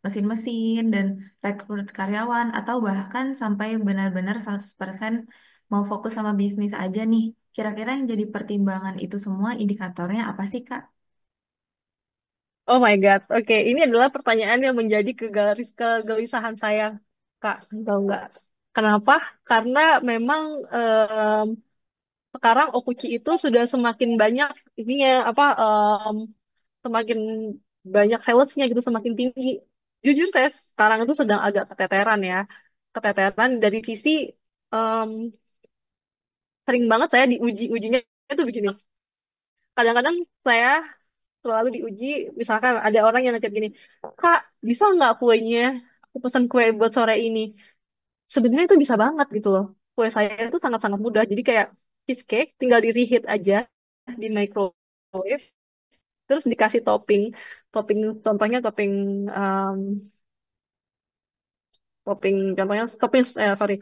mesin-mesin dan rekrut karyawan atau bahkan sampai benar-benar 100% mau fokus sama bisnis aja nih. Kira-kira yang jadi pertimbangan itu semua indikatornya apa sih Kak? Oh my God. Oke, ini adalah pertanyaan yang menjadi kegelisahan saya, Kak. Tahu nggak? Kenapa? Karena memang sekarang Okuchi itu sudah semakin banyak ininya apa semakin banyak salesnya gitu semakin tinggi. Jujur saya sekarang itu sedang agak keteteran ya. Keteteran dari sisi em, sering banget saya ujinya itu begini. Kadang-kadang saya selalu diuji, misalkan ada orang yang ngechat gini, Kak, bisa nggak kuenya? Aku pesan kue buat sore ini. Sebenarnya itu bisa banget gitu loh. Kue saya itu sangat-sangat mudah. Jadi kayak cheesecake, tinggal di reheat aja di microwave, terus dikasih topping. Topping, contohnya um, sorry,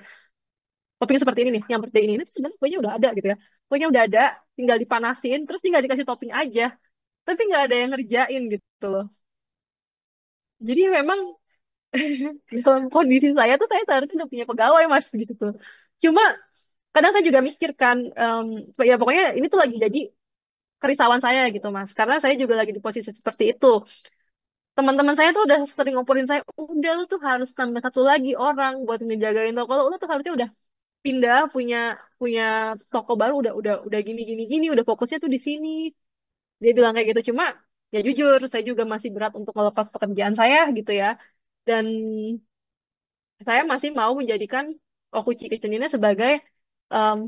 topping seperti ini nih, yang seperti ini. Itu sebenarnya kuenya udah ada gitu ya. Kuenya udah ada, tinggal dipanasin, terus tinggal dikasih topping aja. Tapi nggak ada yang ngerjain gitu loh. Jadi memang Dalam kondisi saya tuh saya seharusnya udah punya pegawai mas gitu tuh. Cuma kadang saya juga mikirkan, ya pokoknya ini tuh lagi jadi kerisauan saya gitu mas. Karena saya juga lagi di posisi seperti itu. Teman-teman saya tuh udah sering ngomporin saya, udah lu tuh harus tambah satu lagi orang buat ngejagain toko lu tuh harusnya udah pindah punya punya toko baru udah gini gini gini udah fokusnya tuh di sini. Dia bilang kayak gitu. Cuma ya jujur saya juga masih berat untuk melepas pekerjaan saya gitu ya. Dan saya masih mau menjadikan Okuchi Kitchen ini sebagai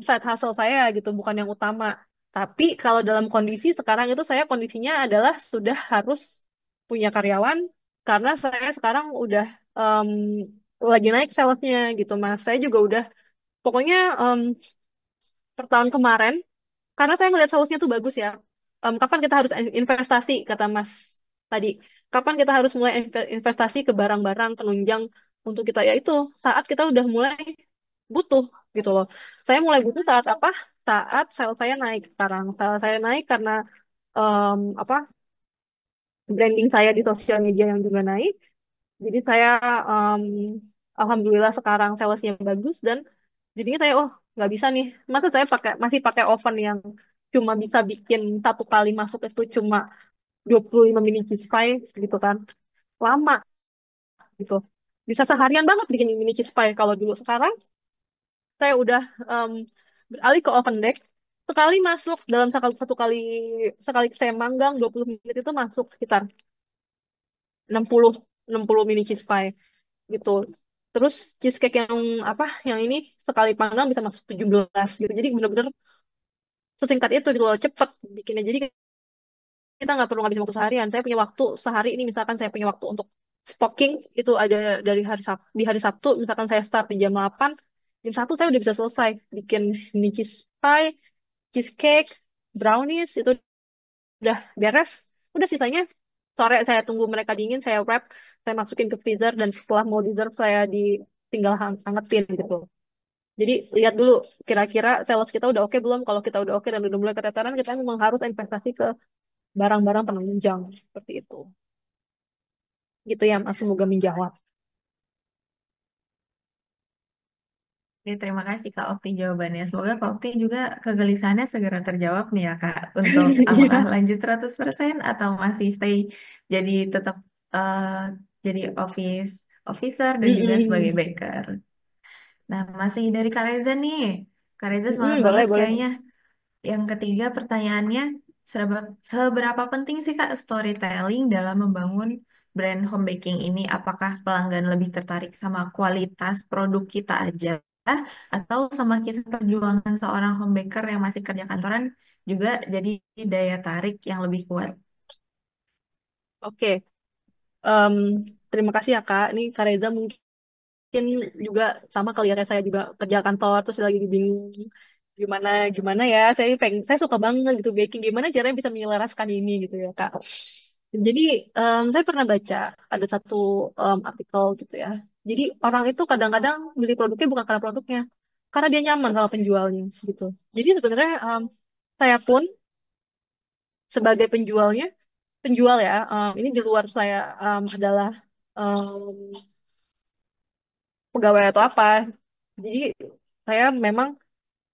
side hustle saya gitu, bukan yang utama. Tapi kalau dalam kondisi sekarang itu saya kondisinya adalah sudah harus punya karyawan karena saya sekarang udah em, lagi naik salesnya gitu Mas. Saya juga udah pokoknya per tahun kemarin karena saya ngeliat salesnya tuh bagus ya. Kapan kita harus investasi kata Mas tadi? Kapan kita harus mulai investasi ke barang-barang penunjang untuk kita ya itu saat kita udah mulai butuh gitu loh. Saya mulai butuh saat apa? Saat sales saya naik sekarang. Sales saya naik karena apa? Branding saya di sosial media yang juga naik. Jadi saya em, alhamdulillah sekarang salesnya bagus dan jadinya saya oh nggak bisa nih. Masa saya masih pakai oven yang cuma bisa bikin satu kali masuk itu cuma 25 mini cheese pie gitu kan. Lama gitu. Bisa seharian banget bikin mini cheese pie kalau dulu. Sekarang saya udah em, beralih ke oven deck. Sekali masuk dalam satu kali sekali saya manggang 20 menit itu masuk sekitar 60 60 mini cheese pie gitu. Terus cheesecake yang apa? Yang ini sekali panggang bisa masuk 17 gitu. Jadi bener-bener sesingkat itu gitu loh, cepet bikinnya. Jadi kita nggak perlu ngabisin waktu seharian. Saya punya waktu sehari ini misalkan saya punya waktu untuk stocking itu ada dari hari Sabtu, di hari Sabtu misalkan saya start di jam 8, jam 1 saya udah bisa selesai bikin mini cheese pie, cheesecake, brownies itu udah beres. Udah sisanya sore saya tunggu mereka dingin, saya wrap, saya masukin ke freezer dan setelah mau dessert saya tinggal hangetin gitu. Jadi lihat dulu kira-kira sales kita udah oke belum? Kalau kita udah oke dan udah mulai keteteran, kita memang harus investasi ke barang-barang penunjang seperti itu. Gitu ya, Mas. Semoga menjawab. Oke, terima kasih Kak Okti jawabannya. Semoga Kak Okti juga kegelisahannya segera terjawab nih ya Kak. Untuk apakah Iya. lanjut 100% atau masih stay jadi tetap eh, jadi officer dan juga sebagai Mm-mm. baker. Nah, masih dari Kak Reza nih. Kak Reza semangat Mm-mm, boleh, banget boleh. kayaknya. Yang ketiga pertanyaannya, seberapa penting sih Kak storytelling dalam membangun brand home baking ini? Apakah pelanggan lebih tertarik sama kualitas produk kita aja, atau sama kisah perjuangan seorang home baker yang masih kerja kantoran juga jadi daya tarik yang lebih kuat? Oke. Em, Terima kasih ya, Kak. Ini Kak Reza mungkin juga sama kali ya kayak saya juga kerja kantor terus lagi bingung gimana gimana ya. Saya suka banget gitu baking. Gimana caranya bisa menyelaraskan ini gitu ya, Kak. Jadi saya pernah baca ada satu artikel gitu ya. Jadi orang itu kadang-kadang beli produknya bukan karena produknya, karena dia nyaman sama penjualnya gitu. Jadi sebenarnya saya pun sebagai penjual ya, ini di luar saya adalah em, pegawai atau apa. Jadi saya memang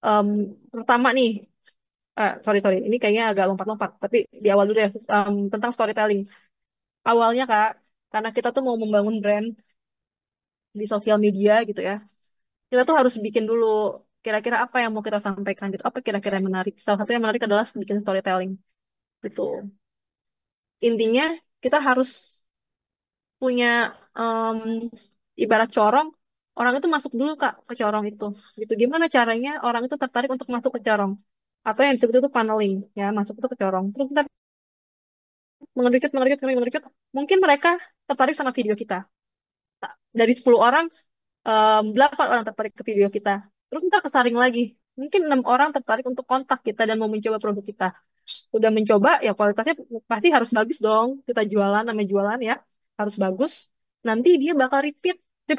em, pertama nih, sorry sorry, ini kayaknya agak lompat-lompat, tapi di awal dulu ya tentang storytelling. Awalnya Kak, karena kita tuh mau membangun brand di sosial media gitu ya, kita tuh harus bikin dulu kira-kira apa yang mau kita sampaikan gitu, apa kira-kira yang menarik. Salah satu yang menarik adalah bikin storytelling gitu. Intinya kita harus punya em, ibarat corong, orang itu masuk dulu Kak ke corong itu. Gitu. Gimana caranya orang itu tertarik untuk masuk ke corong? Atau yang disebut itu funneling, ya, masuk itu ke corong. Terus kita mengerucut, mengerucut, mengerucut. Mungkin mereka tertarik sama video kita. Dari 10 orang, 8 orang tertarik ke video kita. Terus kita kesaring lagi. Mungkin 6 orang tertarik untuk kontak kita dan mau mencoba produk kita. Udah mencoba, ya kualitasnya pasti harus bagus dong. Kita jualan, namanya jualan ya. Harus bagus. Nanti dia bakal repeat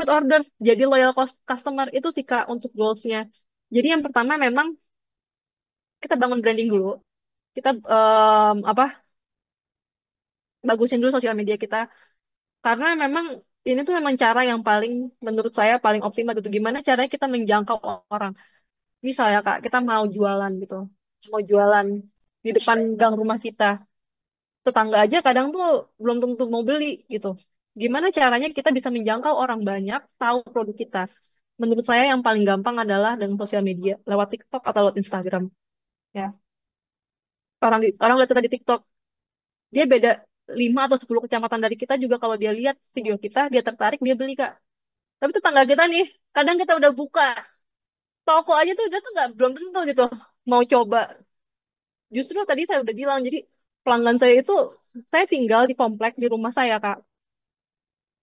order. Jadi loyal customer itu sih Kak untuk goals-nya. Jadi yang pertama memang kita bangun branding dulu. Kita apa bagusin dulu sosial media kita. Karena memang ini tuh memang cara yang paling, menurut saya paling optimal gitu. Gimana caranya kita menjangkau orang. Misalnya Kak, kita mau jualan gitu. Mau jualan di depan gang rumah kita. Tetangga aja kadang tuh belum tentu mau beli gitu. Gimana caranya kita bisa menjangkau orang banyak, tahu produk kita. Menurut saya yang paling gampang adalah dengan sosial media, lewat TikTok atau lewat Instagram. Ya, orang lihat kita di TikTok, dia beda 5 atau 10 kecamatan dari kita juga kalau dia lihat video kita, dia tertarik, dia beli Kak. Tapi tetangga kita nih, kadang kita udah buka toko aja tuh dia tuh nggak belum tentu gitu mau coba. Justru tadi saya udah bilang, jadi pelanggan saya itu, saya tinggal di komplek di rumah saya Kak.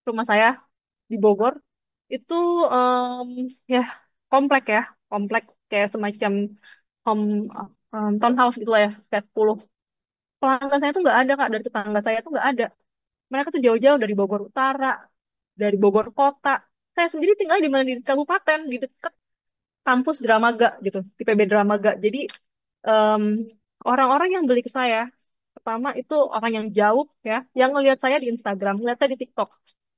Rumah saya di Bogor itu ya komplek ya, komplek kayak semacam home townhouse gitu lah ya, kayak 10. Pelanggan saya tuh nggak ada Kak, dari tetangga saya tuh nggak ada. Mereka tuh jauh-jauh dari Bogor Utara, dari Bogor Kota. Saya sendiri tinggal di mana, di kabupaten di dekat kampus Dramaga gitu, di PB Dramaga. Jadi em, orang-orang yang beli ke saya pertama itu orang yang jauh ya, yang ngelihat saya di Instagram, ngelihat saya di TikTok.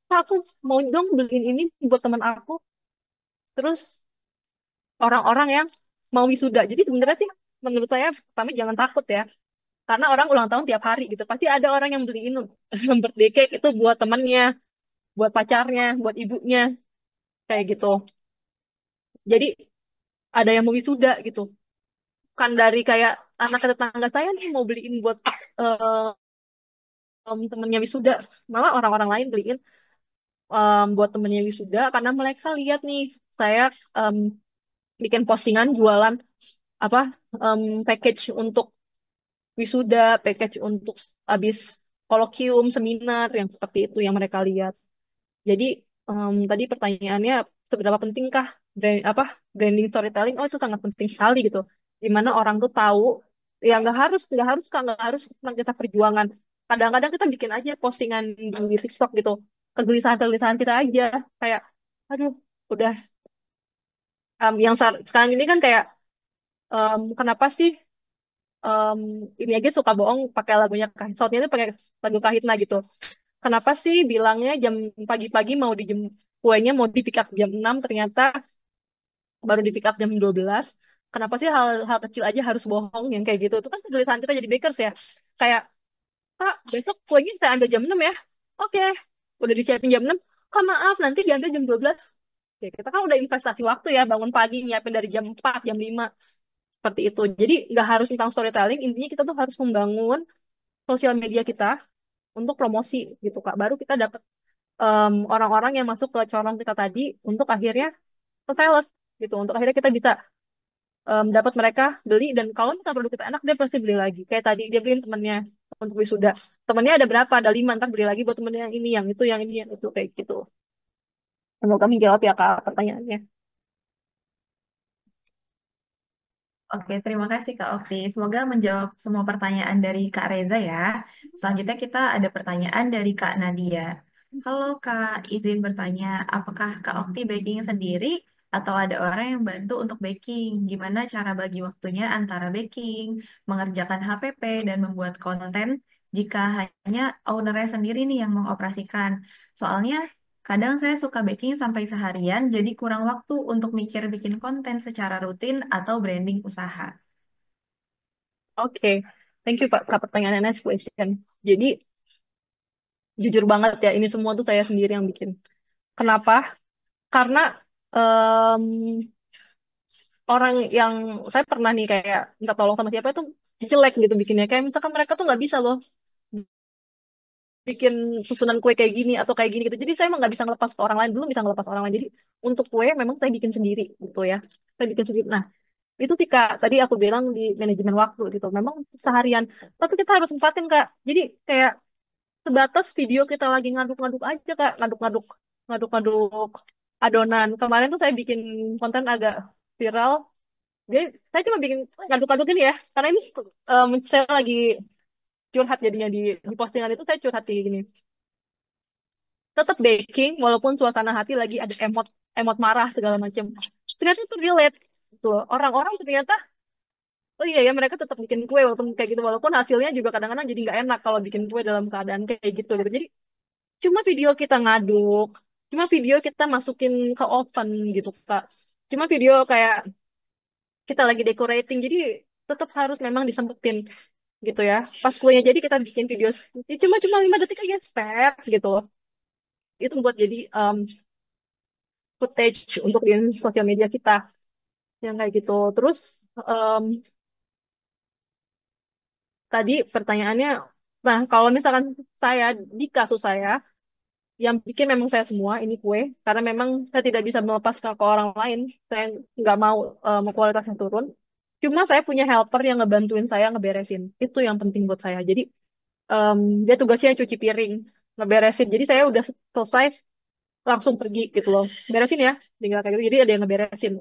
"Kak, aku mau dong beliin ini buat teman aku." Terus orang-orang yang mau wisuda. Jadi sebenarnya sih menurut saya pertama jangan takut ya. Karena orang ulang tahun tiap hari gitu. Pasti ada orang yang beliin birthday cake itu buat temannya, buat pacarnya, buat ibunya, kayak gitu. Jadi ada yang mau wisuda gitu. Kan dari kayak anak tetangga saya nih mau beliin buat eh, temennya wisuda. Malah orang-orang lain beliin buat temennya wisuda karena mereka lihat nih saya em, bikin postingan jualan apa package untuk wisuda, package untuk habis kolokium, seminar yang seperti itu yang mereka lihat. Jadi tadi pertanyaannya seberapa pentingkah branding storytelling? Oh itu sangat penting sekali gitu. Dimana orang tuh tahu ya nggak harus tentang kita perjuangan. Kadang-kadang kita bikin aja postingan di TikTok gitu, kegelisahan-kegelisahan kita aja kayak, aduh udah sekarang ini kan kayak kenapa sih em, ini aja suka bohong pakai lagunya Shotnya itu pakai lagu Kahitna gitu. Kenapa sih bilangnya jam pagi-pagi mau kuenya mau di pick up jam 6, ternyata baru di pick up jam 12. Kenapa sih hal-hal kecil aja harus bohong yang kayak gitu? Itu kan kegelisahan kita jadi bakers ya. Kayak, "Kak, besok kuenya saya ambil jam 6 ya." Oke, udah disiapin jam 6. "Kak, maaf, nanti diambil jam 12." Ya, kita kan udah investasi waktu ya, bangun pagi, nyiapin dari jam 4, jam 5. Seperti itu. Jadi nggak harus tentang storytelling, intinya kita tuh harus membangun sosial media kita untuk promosi gitu Kak. Baru kita dapat orang-orang yang masuk ke corong kita tadi untuk akhirnya ke sales gitu. Untuk akhirnya kita bisa dapat mereka beli, dan kalau kita produk kita enak dia pasti beli lagi. Kayak tadi dia beliin temennya untuk wisuda. Temennya ada berapa? Ada 5, ntar beli lagi buat temennya yang ini, yang itu kayak gitu. Semoga menjawab ya Kak pertanyaannya. Oke, terima kasih Kak Okti. Semoga menjawab semua pertanyaan dari Kak Reza ya. Selanjutnya kita ada pertanyaan dari Kak Nadia. Halo Kak, izin bertanya, apakah Kak Okti baking sendiri atau ada orang yang bantu untuk baking? Gimana cara bagi waktunya antara baking, mengerjakan HPP, dan membuat konten jika hanya ownernya sendiri nih yang mengoperasikan? Soalnya kadang saya suka baking sampai seharian, jadi kurang waktu untuk mikir bikin konten secara rutin atau branding usaha. Oke, thank you Pak Kak pertanyaannya, nice question. Jadi jujur banget ya, ini semua tuh saya sendiri yang bikin. Kenapa? Karena em, orang yang saya pernah nih kayak minta tolong sama siapa itu jelek gitu bikinnya. Kayak misalkan mereka tuh nggak bisa loh bikin susunan kue kayak gini atau kayak gini gitu. Jadi saya emang nggak bisa ngelepas ke orang lain, belum bisa ngelepas orang lain. Jadi untuk kue memang saya bikin sendiri gitu ya. Saya bikin sendiri. Nah, itu sih Kak, tadi aku bilang di manajemen waktu gitu. Memang seharian. Tapi kita harus sempatin Kak. Jadi kayak sebatas video kita lagi ngaduk-ngaduk aja Kak. Ngaduk-ngaduk. Ngaduk-ngaduk adonan. Kemarin tuh saya bikin konten agak viral. Jadi saya cuma bikin ngaduk-ngaduk ini ya. Karena ini saya lagi curhat jadinya di postingan itu saya curhat kayak gini. Tetap baking walaupun suasana hati lagi ada emot emot marah segala macam. Ternyata itu relate gitu loh. Orang-orang ternyata oh iya ya mereka tetap bikin kue walaupun kayak gitu, walaupun hasilnya juga kadang-kadang jadi nggak enak kalau bikin kue dalam keadaan kayak gitu gitu. Jadi cuma video kita ngaduk, cuma video kita masukin ke oven gitu Kak. Cuma video kayak kita lagi decorating, jadi tetap harus memang disempetin gitu ya. Pas kuenya jadi kita bikin video ya cuma cuma 5 detik aja, step gitu loh. Itu buat jadi footage untuk di sosial media kita yang kayak gitu. Terus em, tadi pertanyaannya, nah kalau misalkan saya di kasus saya yang bikin memang saya semua ini kue, karena memang saya tidak bisa melepas ke orang lain. Saya nggak mau kualitasnya turun. Cuma saya punya helper yang ngebantuin saya ngeberesin. Itu yang penting buat saya. Jadi em, dia tugasnya cuci piring, ngeberesin. Jadi saya udah selesai langsung pergi gitu loh. Beresin ya, tinggal kayak gitu. Jadi ada yang ngeberesin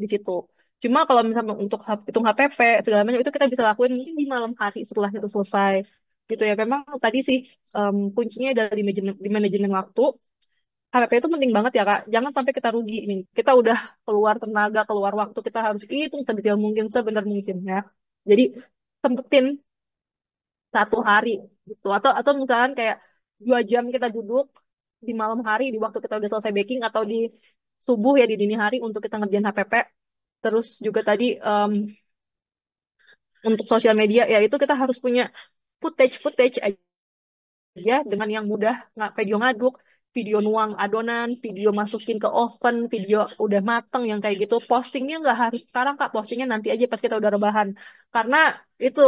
di situ. Cuma kalau misalnya untuk hitung HPP segala macam itu kita bisa lakuin mungkin di malam hari setelah itu selesai. Gitu ya. Memang tadi sih kuncinya adalah di manajemen waktu. HPP itu penting banget ya Kak. Jangan sampai kita rugi nih. Kita udah keluar tenaga, keluar waktu, kita harus hitung sedetail mungkin, sebenar mungkin ya. Jadi sempetin 1 hari gitu. Atau misalkan kayak 2 jam kita duduk di malam hari di waktu kita udah selesai baking atau di subuh ya di dini hari untuk kita ngerjain HPP. Terus juga tadi untuk sosial media ya itu kita harus punya footage aja dengan yang mudah video ngaduk, video nuang adonan, video masukin ke oven, video udah mateng yang kayak gitu. Postingnya nggak harus sekarang Kak, postingnya nanti aja pas kita udah rebahan. Karena itu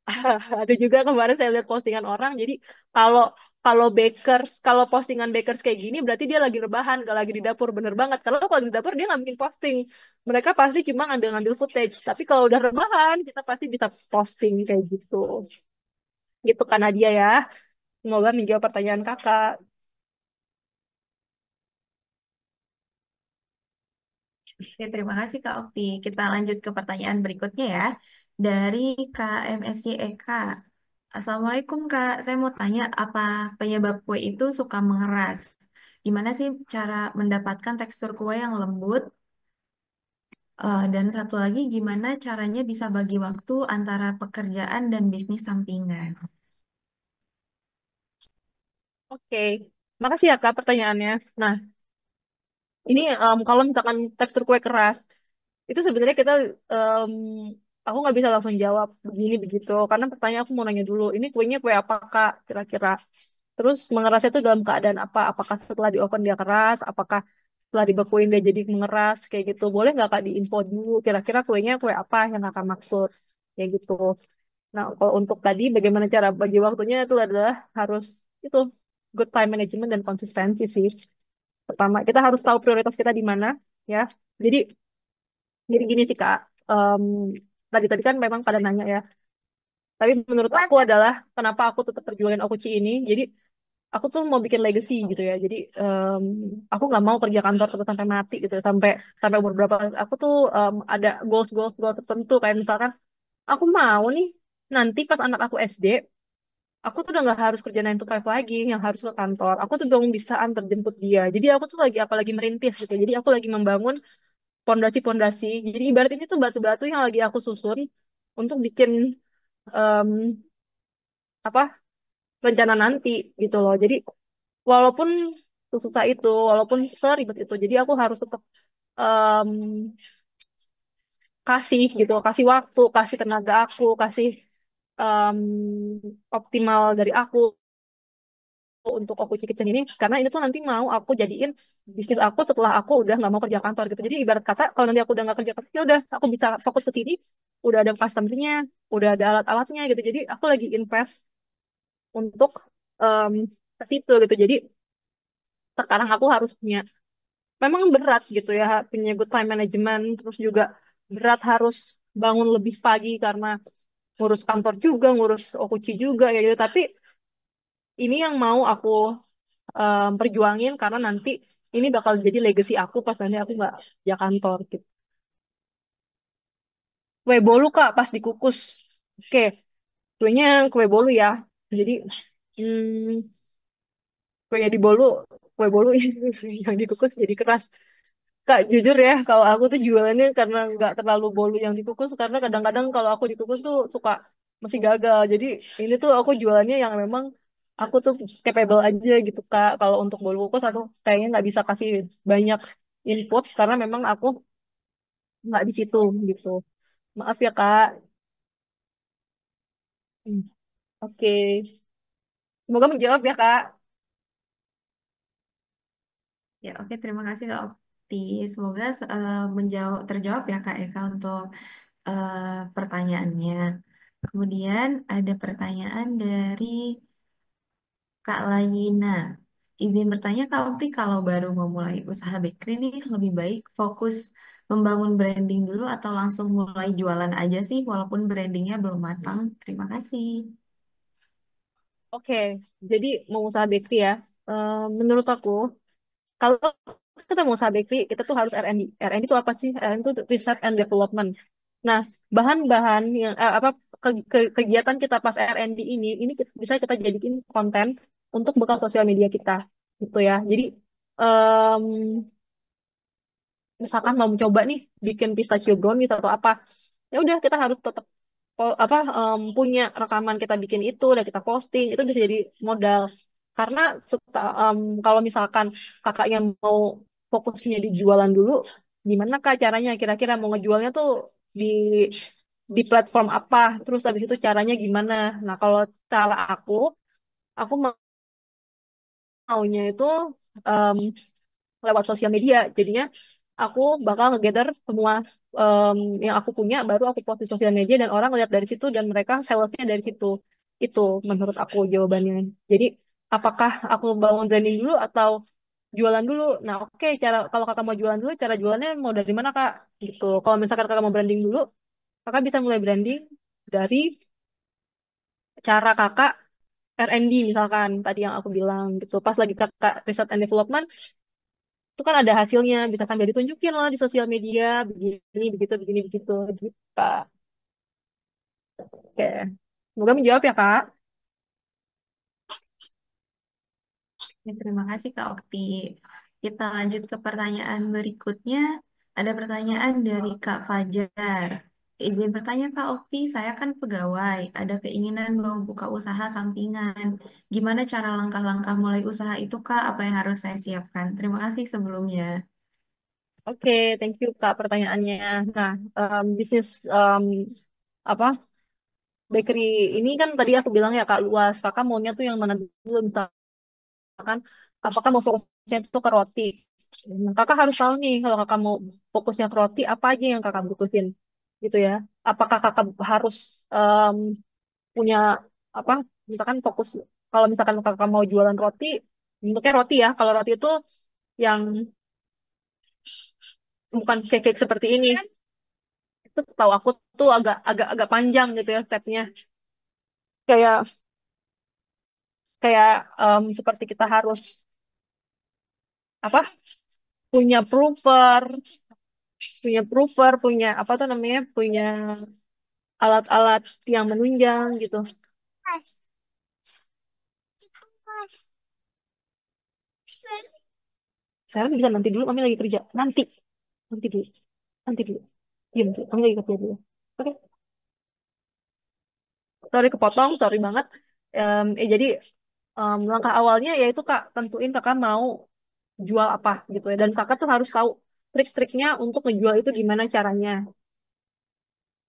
ada juga kemarin saya lihat postingan orang. Jadi kalau kalau bakers, kalau postingan bakers kayak gini berarti dia lagi rebahan, gak lagi di dapur. Bener banget. Kalau di dapur dia nggak mungkin posting. Mereka pasti cuma ngambil-ngambil footage. Tapi kalau udah rebahan, kita pasti bisa posting kayak gitu. Gitu kan Nadia ya. Semoga menjawab pertanyaan kakak. Oke, terima kasih Kak Okti. Kita lanjut ke pertanyaan berikutnya ya. Dari KMSY Eka. Assalamualaikum Kak, saya mau tanya apa penyebab kue itu suka mengeras? Gimana sih cara mendapatkan tekstur kue yang lembut? Dan satu lagi, gimana caranya bisa bagi waktu antara pekerjaan dan bisnis sampingan? Oke, makasih ya kak pertanyaannya. Nah, ini kalau misalkan tekstur kue keras, itu sebenarnya em, aku nggak bisa langsung jawab begini begitu, karena pertanyaan aku mau nanya dulu, ini kuenya kue apa kak kira-kira? Terus mengerasnya itu dalam keadaan apa? Apakah setelah di oven dia keras? Apakah setelah dibekuin dia jadi mengeras? Kayak gitu. Boleh nggak kak diinfo dulu? Kira-kira kuenya kue apa yang kakak maksud? Kayak gitu. Nah, kalau untuk tadi bagaimana cara bagi waktunya itu adalah harus itu good time management dan konsistensi sih. Pertama, kita harus tahu prioritas kita di mana, ya. Jadi, jadi gini sih Kak. Em, tadi kan memang pada nanya ya. Tapi menurut aku adalah kenapa aku tetap perjuangin Okuci ini. Jadi aku tuh mau bikin legacy gitu ya. Jadi aku nggak mau kerja kantor terus sampai mati gitu, sampai sampai umur berapa. Aku tuh ada goals tertentu kayak misalkan aku mau nih nanti pas anak aku SD, aku tuh udah nggak harus kerja 9 to 5 lagi, yang harus ke kantor. Aku tuh belum bisa antar jemput dia. Jadi aku tuh lagi apalagi merintis gitu. Jadi aku lagi membangun pondasi-pondasi. Jadi ibarat ini tuh batu-batu yang lagi aku susun untuk bikin em, apa rencana nanti gitu loh. Jadi walaupun sesusah itu, walaupun seribet itu, jadi aku harus tetap em, kasih gitu, kasih waktu, kasih tenaga aku, kasih em, optimal dari aku untuk aku Kitchen ini karena ini tuh nanti mau aku jadiin bisnis aku setelah aku udah nggak mau kerja kantor gitu. Jadi ibarat kata kalau nanti aku udah nggak kerja kantor ya udah aku bisa fokus ke sini, udah ada customer-nya, udah ada alat-alatnya gitu. Jadi aku lagi invest untuk em, ke situ gitu. Jadi sekarang aku harus punya memang berat gitu ya punya good time management terus juga berat harus bangun lebih pagi karena ngurus kantor juga, ngurus okuci juga ya gitu. Tapi ini yang mau aku perjuangin karena nanti ini bakal jadi legacy aku pas nanti aku nggak kerja kantor gitu. Kue bolu Kak pas dikukus. Oke, kuenya kue bolu ya. Jadi kue di bolu, kue bolu yang dikukus jadi keras. Kak, jujur ya, kalau aku tuh jualannya karena nggak terlalu bolu yang dikukus, karena kadang-kadang kalau aku dikukus tuh suka masih gagal. Jadi ini tuh aku jualannya yang memang aku tuh capable aja gitu Kak. Kalau untuk bolu kukus aku kayaknya nggak bisa kasih banyak input karena memang aku nggak di situ gitu. Maaf ya Kak. Hmm, Oke, semoga menjawab ya Kak. Ya, oke, terima kasih Kak Okti. Semoga terjawab ya Kak Eka untuk eh, pertanyaannya. Kemudian ada pertanyaan dari Kak Layina. Izin bertanya Kak Okti, kalau baru memulai usaha bakery nih, lebih baik fokus membangun branding dulu atau langsung mulai jualan aja sih, walaupun brandingnya belum matang. Terima kasih. Oke, jadi mau usaha bakery ya. Menurut aku, kalau kita mau usaha bakery, kita tuh harus R&D. R&D itu apa sih? R&D itu Research and Development. Nah, bahan-bahan yang apa kegiatan kita pas R&D ini bisa kita jadiin konten untuk bekal sosial media kita, gitu ya. Jadi, em, misalkan mau mencoba nih bikin pistachio brownies atau apa, ya udah kita harus tetap punya rekaman kita bikin itu dan kita posting itu bisa jadi modal karena kalau misalkan kakaknya mau fokusnya di jualan dulu gimana kak caranya kira-kira mau ngejualnya tuh di di platform apa terus habis itu caranya gimana nah kalau cara aku maunya itu em, lewat sosial media. Jadinya aku bakal ngegather semua em, yang aku punya, baru aku post di sosial media dan orang lihat dari situ dan mereka salesnya dari situ. Itu menurut aku jawabannya. Jadi apakah aku bangun branding dulu atau jualan dulu? Nah, oke, cara kalau kakak mau jualan dulu, cara jualannya mau dari mana kak? Gitu. Kalau misalkan kakak mau branding dulu, kakak bisa mulai branding dari cara kakak R&D misalkan tadi yang aku bilang gitu. Pas lagi kakak riset and development, itu kan ada hasilnya bisa sambil ditunjukin loh di sosial media begini begitu begini begitu gitu Kak. Oke, semoga menjawab ya Kak. Ya, terima kasih Kak Okti. Kita lanjut ke pertanyaan berikutnya. Ada pertanyaan dari Kak Fajar. Izin bertanya Kak Okti, saya kan pegawai, ada keinginan mau buka usaha sampingan. Gimana cara langkah-langkah mulai usaha itu Kak? Apa yang harus saya siapkan? Terima kasih sebelumnya. Oke, thank you Kak pertanyaannya. Nah, bisnis apa bakery ini kan tadi aku bilang ya Kak luas. Kakak maunya tuh yang mana dulu misalkan apakah mau fokusnya tuh ke roti. Nah, kakak harus tahu nih kalau kakak mau fokusnya ke roti apa aja yang kakak butuhin gitu ya. Apakah kakak harus punya apa misalkan fokus kalau misalkan kakak mau jualan roti bentuknya roti ya kalau roti itu yang bukan cake seperti ini itu tahu aku tuh agak agak agak panjang gitu ya stepnya kayak kayak seperti kita harus apa punya prover punya apa tuh namanya punya alat-alat yang menunjang gitu saya bisa nanti dulu kami lagi kerja nanti nanti dulu nanti dulu diam dulu kami lagi kerja dulu oke. Sorry kepotong, sorry banget. Jadi langkah awalnya yaitu Kak tentuin Kakak mau jual apa gitu ya. Dan Kakak tuh harus tahu trik-triknya untuk ngejual itu gimana caranya.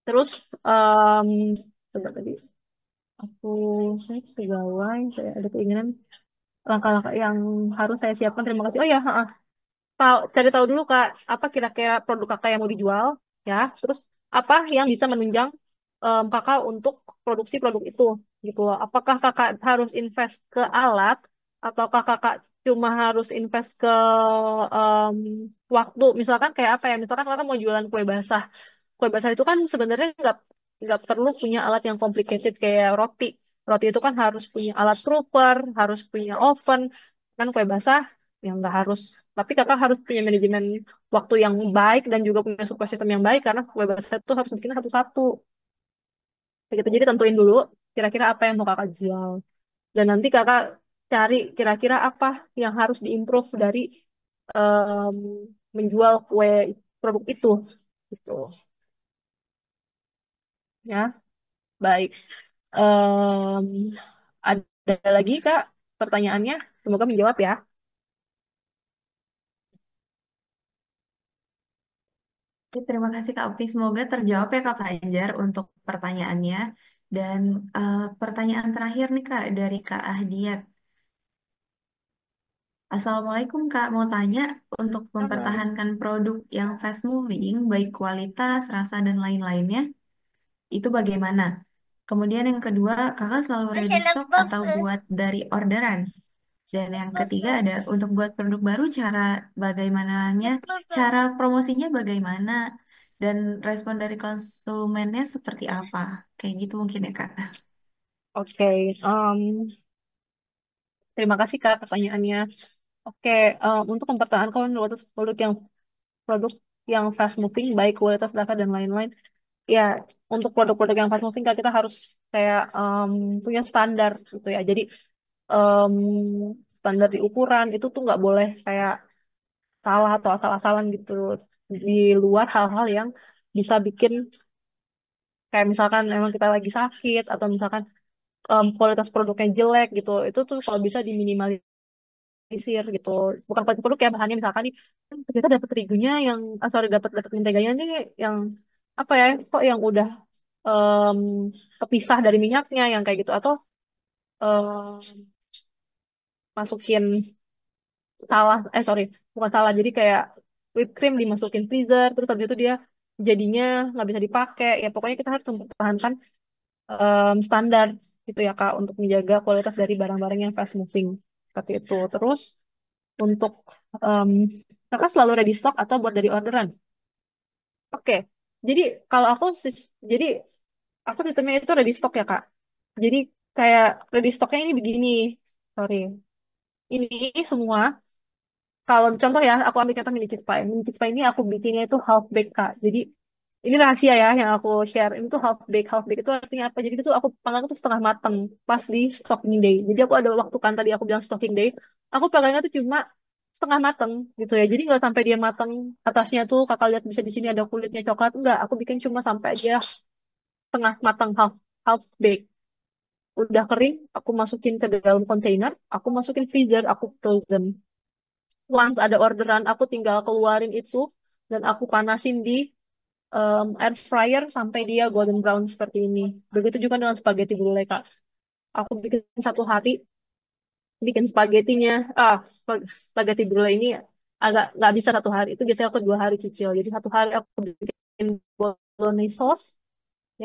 Terus em, coba tadi aku saya pegawai, saya ada keinginan langkah-langkah yang harus saya siapkan. Terima kasih. Oh ya, cari tahu dulu Kak, apa kira-kira produk Kakak yang mau dijual, ya. Terus apa yang bisa menunjang Kakak untuk produksi produk itu, gitu loh. Apakah Kakak harus invest ke alat, ataukah Kakak cuma harus invest ke em, waktu? Misalkan kayak apa ya? Misalkan Kakak mau jualan kue basah. Kue basah itu kan sebenarnya nggak perlu punya alat yang complicated kayak roti. Roti itu kan harus punya alat trooper, harus punya oven. Kan kue basah yang nggak harus tapi kakak harus punya manajemen waktu yang baik dan juga punya support system yang baik karena kue basah itu harus bikin satu-satu. Kayak gitu. Jadi tentuin dulu kira-kira apa yang mau kakak jual. Dan nanti kakak cari kira-kira apa yang harus diimprove dari em, menjual kue produk itu. Gitu. Ya, baik. Em, ada Ada lagi Kak pertanyaannya? Semoga menjawab ya. Oke, terima kasih Kak Opti. Semoga terjawab ya Kak Fajar untuk pertanyaannya. Dan pertanyaan terakhir nih Kak dari Kak Ahdiat. Assalamualaikum Kak, mau tanya untuk Halo. mempertahankan produk yang fast moving, baik kualitas, rasa, dan lain-lainnya, itu bagaimana? Kemudian yang kedua, Kakak selalu ready stock atau buat dari orderan? Dan yang ketiga ada untuk buat produk baru, bagaimananya, cara promosinya bagaimana, dan respon dari konsumennya seperti apa? Kayak gitu mungkin ya Kak. Oke, terima kasih Kak pertanyaannya. Oke, untuk mempertahankan kualitas produk yang fast moving, baik kualitas data dan lain-lain, ya untuk produk-produk yang fast moving Kak, kita harus kayak punya standar gitu ya. Jadi em, standar di ukuran itu tuh nggak boleh kayak salah atau asal-asalan gitu di luar hal-hal yang bisa bikin kayak misalkan emang kita lagi sakit atau misalkan kualitas produknya jelek gitu itu tuh kalau bisa diminimalisir gitu bukan kualitas produk ya bahannya misalkan nih kita dapat terigunya yang sorry dapat dapat menteganya nih yang apa ya kok yang udah em, kepisah dari minyaknya yang kayak gitu atau masukin salah sorry bukan salah jadi kayak whipped cream dimasukin freezer terus habis itu dia jadinya nggak bisa dipakai ya pokoknya kita harus mempertahankan standar gitu ya Kak untuk menjaga kualitas dari barang-barang yang fast moving seperti itu terus untuk em, Kakak selalu ready stock atau buat dari orderan oke jadi kalau jadi aku sistemnya itu ready stock ya Kak jadi kayak ready stocknya ini begini sorry ini semua kalau contoh ya, aku ambil contoh mini cheese pie. Mini cheese pie ini aku bikinnya itu half bake, Kak. Jadi ini rahasia ya yang aku share. Ini tuh half bake. Half bake itu artinya apa? Jadi itu aku panggang tuh setengah mateng pas di stocking day. Jadi aku ada waktu kan tadi aku bilang stocking day. Aku pangangnya tuh cuma setengah mateng gitu ya. Jadi nggak sampai dia mateng atasnya tuh kakak lihat bisa di sini ada kulitnya coklat. Enggak, aku bikin cuma sampai dia setengah mateng half half bake. Udah kering, aku masukin ke dalam container, aku masukin freezer, aku frozen once ada orderan aku tinggal keluarin itu dan aku panasin di air fryer sampai dia golden brown seperti ini. Begitu juga dengan spaghetti brulee Kak. Aku bikin satu hari bikin spagettinya spaghetti brulee ini agak nggak bisa satu hari itu biasanya aku 2 hari cicil. Jadi satu hari aku bikin bolognese sauce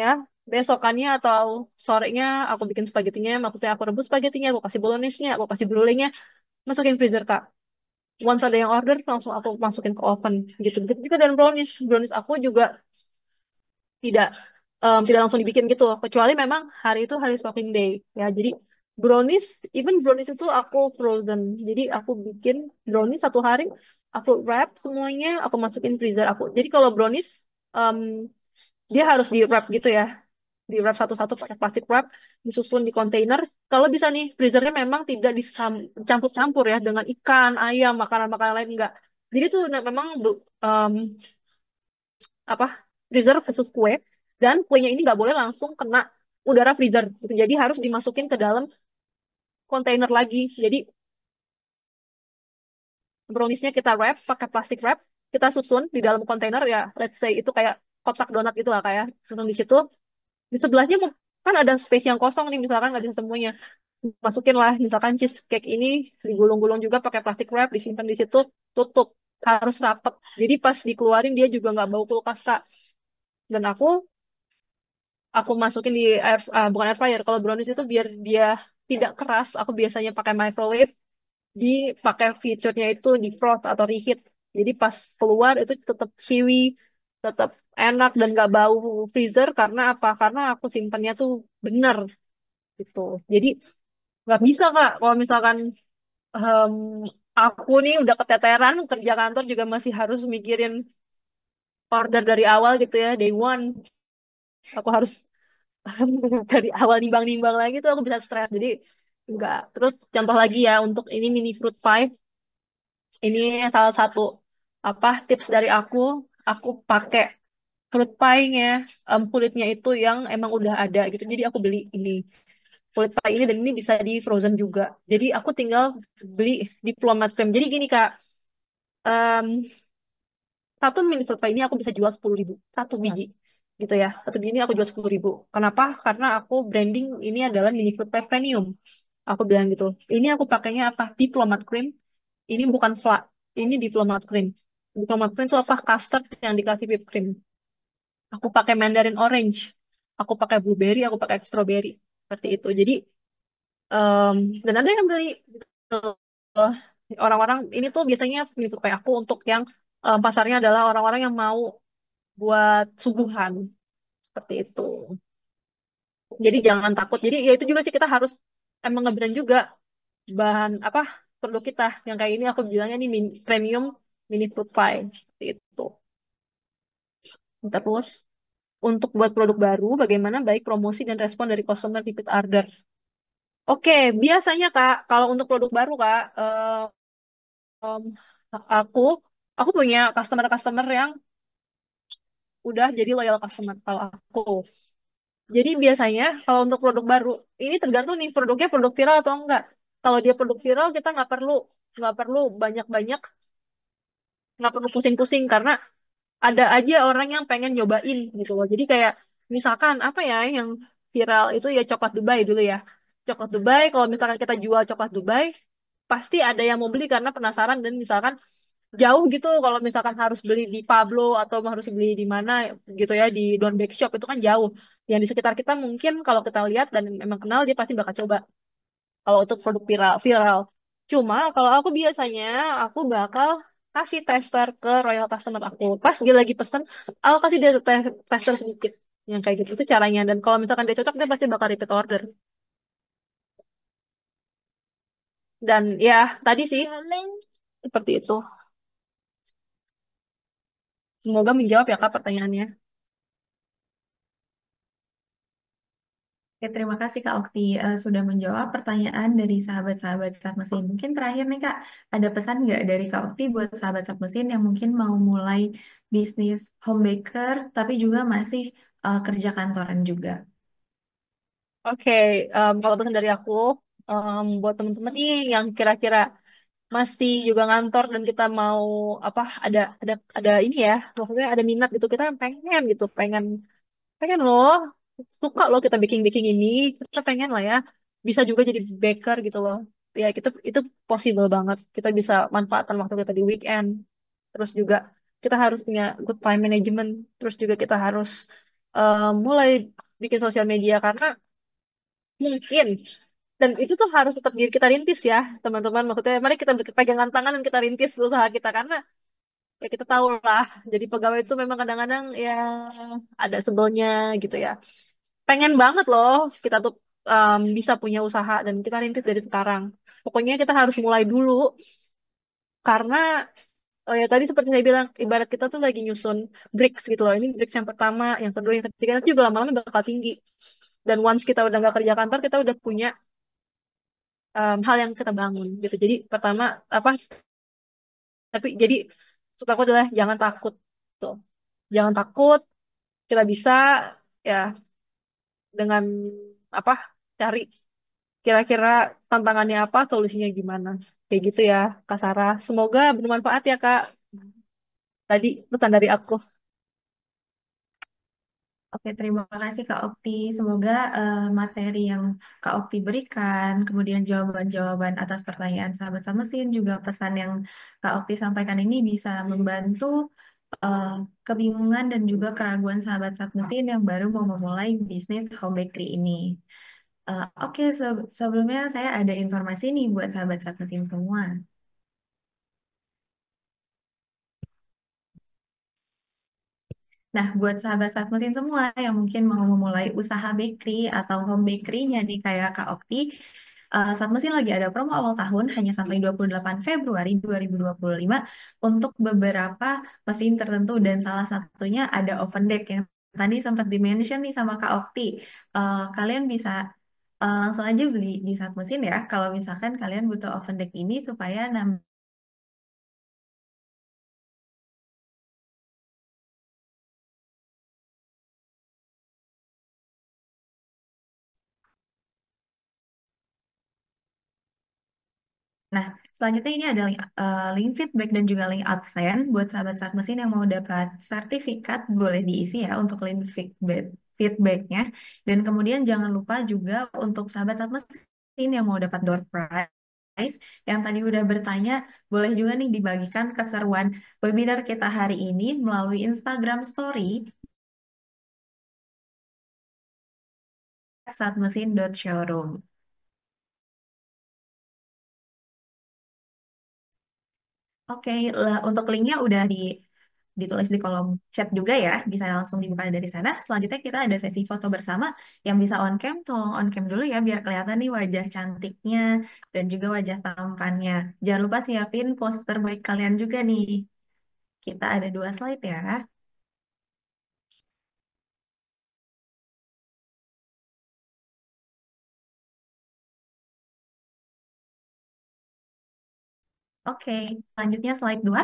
ya. Besokannya atau sorenya aku bikin spagettinya, maksudnya aku rebus spagettinya, aku kasih bolognese-nya, aku kasih brulee-nya, masukin freezer Kak. Once ada yang order langsung aku masukin ke oven gitu. Begitu juga dengan brownies. Brownies aku juga tidak tidak langsung dibikin gitu. Kecuali memang hari itu hari stocking day ya. Jadi brownies, even brownies itu aku frozen. Jadi aku bikin brownies satu hari, aku wrap semuanya, aku masukin freezer aku. Jadi kalau brownies em, dia harus di wrap gitu ya. Di wrap satu-satu pakai plastik wrap, disusun di kontainer. Kalau bisa nih, freezernya memang tidak dicampur-campur ya dengan ikan, ayam, makanan-makanan lain enggak. Jadi tuh memang em, apa freezer khusus kue dan kuenya ini nggak boleh langsung kena udara freezer gitu. Jadi harus dimasukin ke dalam kontainer lagi. Jadi browniesnya kita wrap pakai plastik wrap, kita susun di dalam kontainer ya. Let's say itu kayak kotak donat gitu lah kayak susun di situ. Di sebelahnya kan ada space yang kosong nih misalkan nggak bisa semuanya. Masukin lah misalkan cheesecake ini digulung-gulung juga pakai plastik wrap disimpan di situ tutup harus rapet jadi pas dikeluarin dia juga nggak bau kulkas kak dan aku masukin di bukan air fryer kalau brownies itu biar dia tidak keras aku biasanya pakai microwave dipakai fiturnya itu di frost atau reheat jadi pas keluar itu tetap chewy tetap enak dan nggak bau freezer karena apa karena aku simpannya tuh bener gitu jadi nggak bisa kak kalau misalkan em, aku nih udah keteteran kerja kantor juga masih harus mikirin order dari awal gitu ya day one aku harus dari awal nimbang-nimbang lagi tuh aku bisa stres jadi enggak terus contoh lagi ya untuk ini mini fruit pie ini salah satu apa tips dari aku pakai fruit pie-nya kulitnya itu yang emang udah ada gitu jadi aku beli ini kulit pie ini dan ini bisa di frozen juga. Jadi aku tinggal beli diplomat cream. Jadi gini Kak, em, satu mini fruit pie ini aku bisa jual 10.000 satu biji gitu ya. Satu biji ini aku jual 10.000. Kenapa? Karena aku branding ini adalah mini fruit pie premium. Aku bilang gitu. Ini aku pakainya apa? Diplomat cream. Ini bukan flat. Ini diplomat cream. Diplomat cream itu apa? Custard yang dikasih whipped cream. Aku pakai mandarin orange. Aku pakai blueberry, aku pakai strawberry. Seperti itu. Jadi, em, dan ada yang beli gitu. Orang-orang ini tuh biasanya mini kayak aku untuk yang pasarnya adalah orang-orang yang mau buat suguhan. Seperti itu. Jadi jangan takut. Jadi ya itu juga sih kita harus emang ngebrand juga bahan apa perlu kita. Yang kayak ini aku bilangnya nih premium mini fruit pie. Seperti itu. Terus untuk buat produk baru, bagaimana baik promosi dan respon dari customer repeat order. Oke, biasanya Kak, kalau untuk produk baru Kak, em, aku aku punya customer-customer yang udah jadi loyal customer kalau aku. Jadi biasanya kalau untuk produk baru, ini tergantung nih produknya produk viral atau enggak. Kalau dia produk viral, kita nggak perlu banyak-banyak, nggak perlu pusing-pusing karena ada aja orang yang pengen nyobain gitu loh. Jadi kayak misalkan apa ya yang viral itu ya coklat Dubai dulu ya. Coklat Dubai, kalau misalkan kita jual coklat Dubai, pasti ada yang mau beli karena penasaran dan misalkan jauh gitu kalau misalkan harus beli di Pablo atau harus beli di mana gitu ya di Don Back Shop itu kan jauh. Yang di sekitar kita mungkin kalau kita lihat dan memang kenal dia pasti bakal coba kalau untuk produk viral. Cuma kalau aku biasanya aku bakal kasih tester ke royal customer aku. Pas dia lagi pesen, aku kasih dia tester sedikit. Yang kayak gitu itu caranya. Dan kalau misalkan dia cocok, dia pasti bakal repeat order. Dan ya tadi sih seperti itu. Semoga menjawab ya Kak pertanyaannya. Oke, terima kasih Kak Okti sudah menjawab pertanyaan dari sahabat-sahabat Saat Mesin. Mungkin terakhir nih Kak, ada pesan nggak dari Kak Okti buat sahabat Saat Mesin yang mungkin mau mulai bisnis home baker, tapi juga masih kerja kantoran juga? Oke, kalau pesan dari aku, buat teman-teman nih yang kira-kira masih juga ngantor dan kita mau apa ada ini ya, maksudnya ada minat gitu, kita pengen gitu, pengen pengen loh, suka loh kita baking-baking ini, kita pengen lah ya, bisa juga jadi baker gitu loh. Ya itu possible banget. Kita bisa manfaatkan waktu kita di weekend. Terus juga kita harus punya good time management. Terus juga kita harus mulai bikin sosial media karena mungkin dan itu tuh harus tetap diri kita rintis ya teman-teman, maksudnya mari kita berpegangan tangan dan kita rintis usaha kita karena ya kita tahu lah jadi pegawai itu memang kadang-kadang ya ada sebelnya gitu ya. Pengen banget loh kita tuh bisa punya usaha dan kita rintis dari sekarang. Pokoknya kita harus mulai dulu karena ya tadi seperti saya bilang ibarat kita tuh lagi nyusun bricks gitu loh. Ini bricks yang pertama, yang kedua, yang ketiga nanti juga lama-lama bakal tinggi. Dan once kita udah nggak kerja kantor, kita udah punya hal yang kita bangun gitu. Jadi pertama apa? Tapi jadi maksud aku adalah jangan takut tuh. Jangan takut. Kita bisa ya dengan apa? Cari kira-kira tantangannya apa, solusinya gimana. Kayak gitu ya, Kak Sarah. Semoga bermanfaat ya, Kak. Tadi pesan dari aku. Oke, terima kasih Kak Okti. Semoga materi yang Kak Okti berikan, kemudian jawaban-jawaban atas pertanyaan sahabat Samesin, juga pesan yang Kak Okti sampaikan ini bisa membantu eh, kebingungan dan juga keraguan sahabat Samesin yang baru mau memulai bisnis home bakery ini. Oke, sebelumnya saya ada informasi nih buat sahabat Samesin semua. Nah, buat sahabat-sahabat mesin semua yang mungkin mau memulai usaha bakery atau home bakery-nya nih kayak Kak Okti, saat mesin lagi ada promo awal tahun hanya sampai 28 Februari 2025 untuk beberapa mesin tertentu dan salah satunya ada oven deck yang tadi sempat di-mention nih sama Kak Okti. Kalian bisa langsung aja beli di saat mesin ya kalau misalkan kalian butuh oven deck ini supaya Nah, selanjutnya ini ada link feedback dan juga link absen buat sahabat saat mesin yang mau dapat sertifikat boleh diisi ya untuk link feedbacknya. Dan kemudian jangan lupa juga untuk sahabat saat mesin yang mau dapat door prize yang tadi udah bertanya, boleh juga nih dibagikan keseruan webinar kita hari ini melalui Instagram Story saatmesin.showroom. Oke, untuk linknya udah ditulis di kolom chat juga ya, bisa langsung dibuka dari sana. Selanjutnya kita ada sesi foto bersama yang bisa on cam, tolong on cam dulu ya biar kelihatan nih wajah cantiknya dan juga wajah tampannya. Jangan lupa siapin poster baik kalian juga nih. Kita ada 2 slide ya. Oke, selanjutnya slide 2.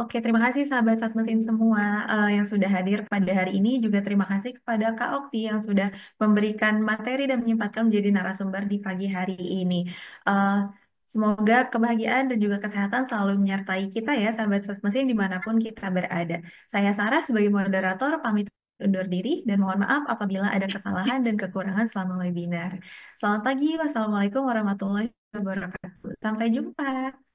Oke, terima kasih sahabat Sat Mesin semua yang sudah hadir pada hari ini. Juga terima kasih kepada Kak Okti yang sudah memberikan materi dan menyempatkan menjadi narasumber di pagi hari ini. Eh, Semoga kebahagiaan dan juga kesehatan selalu menyertai kita ya, sahabat Sat Mesin dimanapun kita berada. Saya Sarah sebagai moderator pamit undur diri dan mohon maaf apabila ada kesalahan dan kekurangan selama webinar. Selamat pagi, wassalamualaikum warahmatullahi wabarakatuh. Sampai jumpa.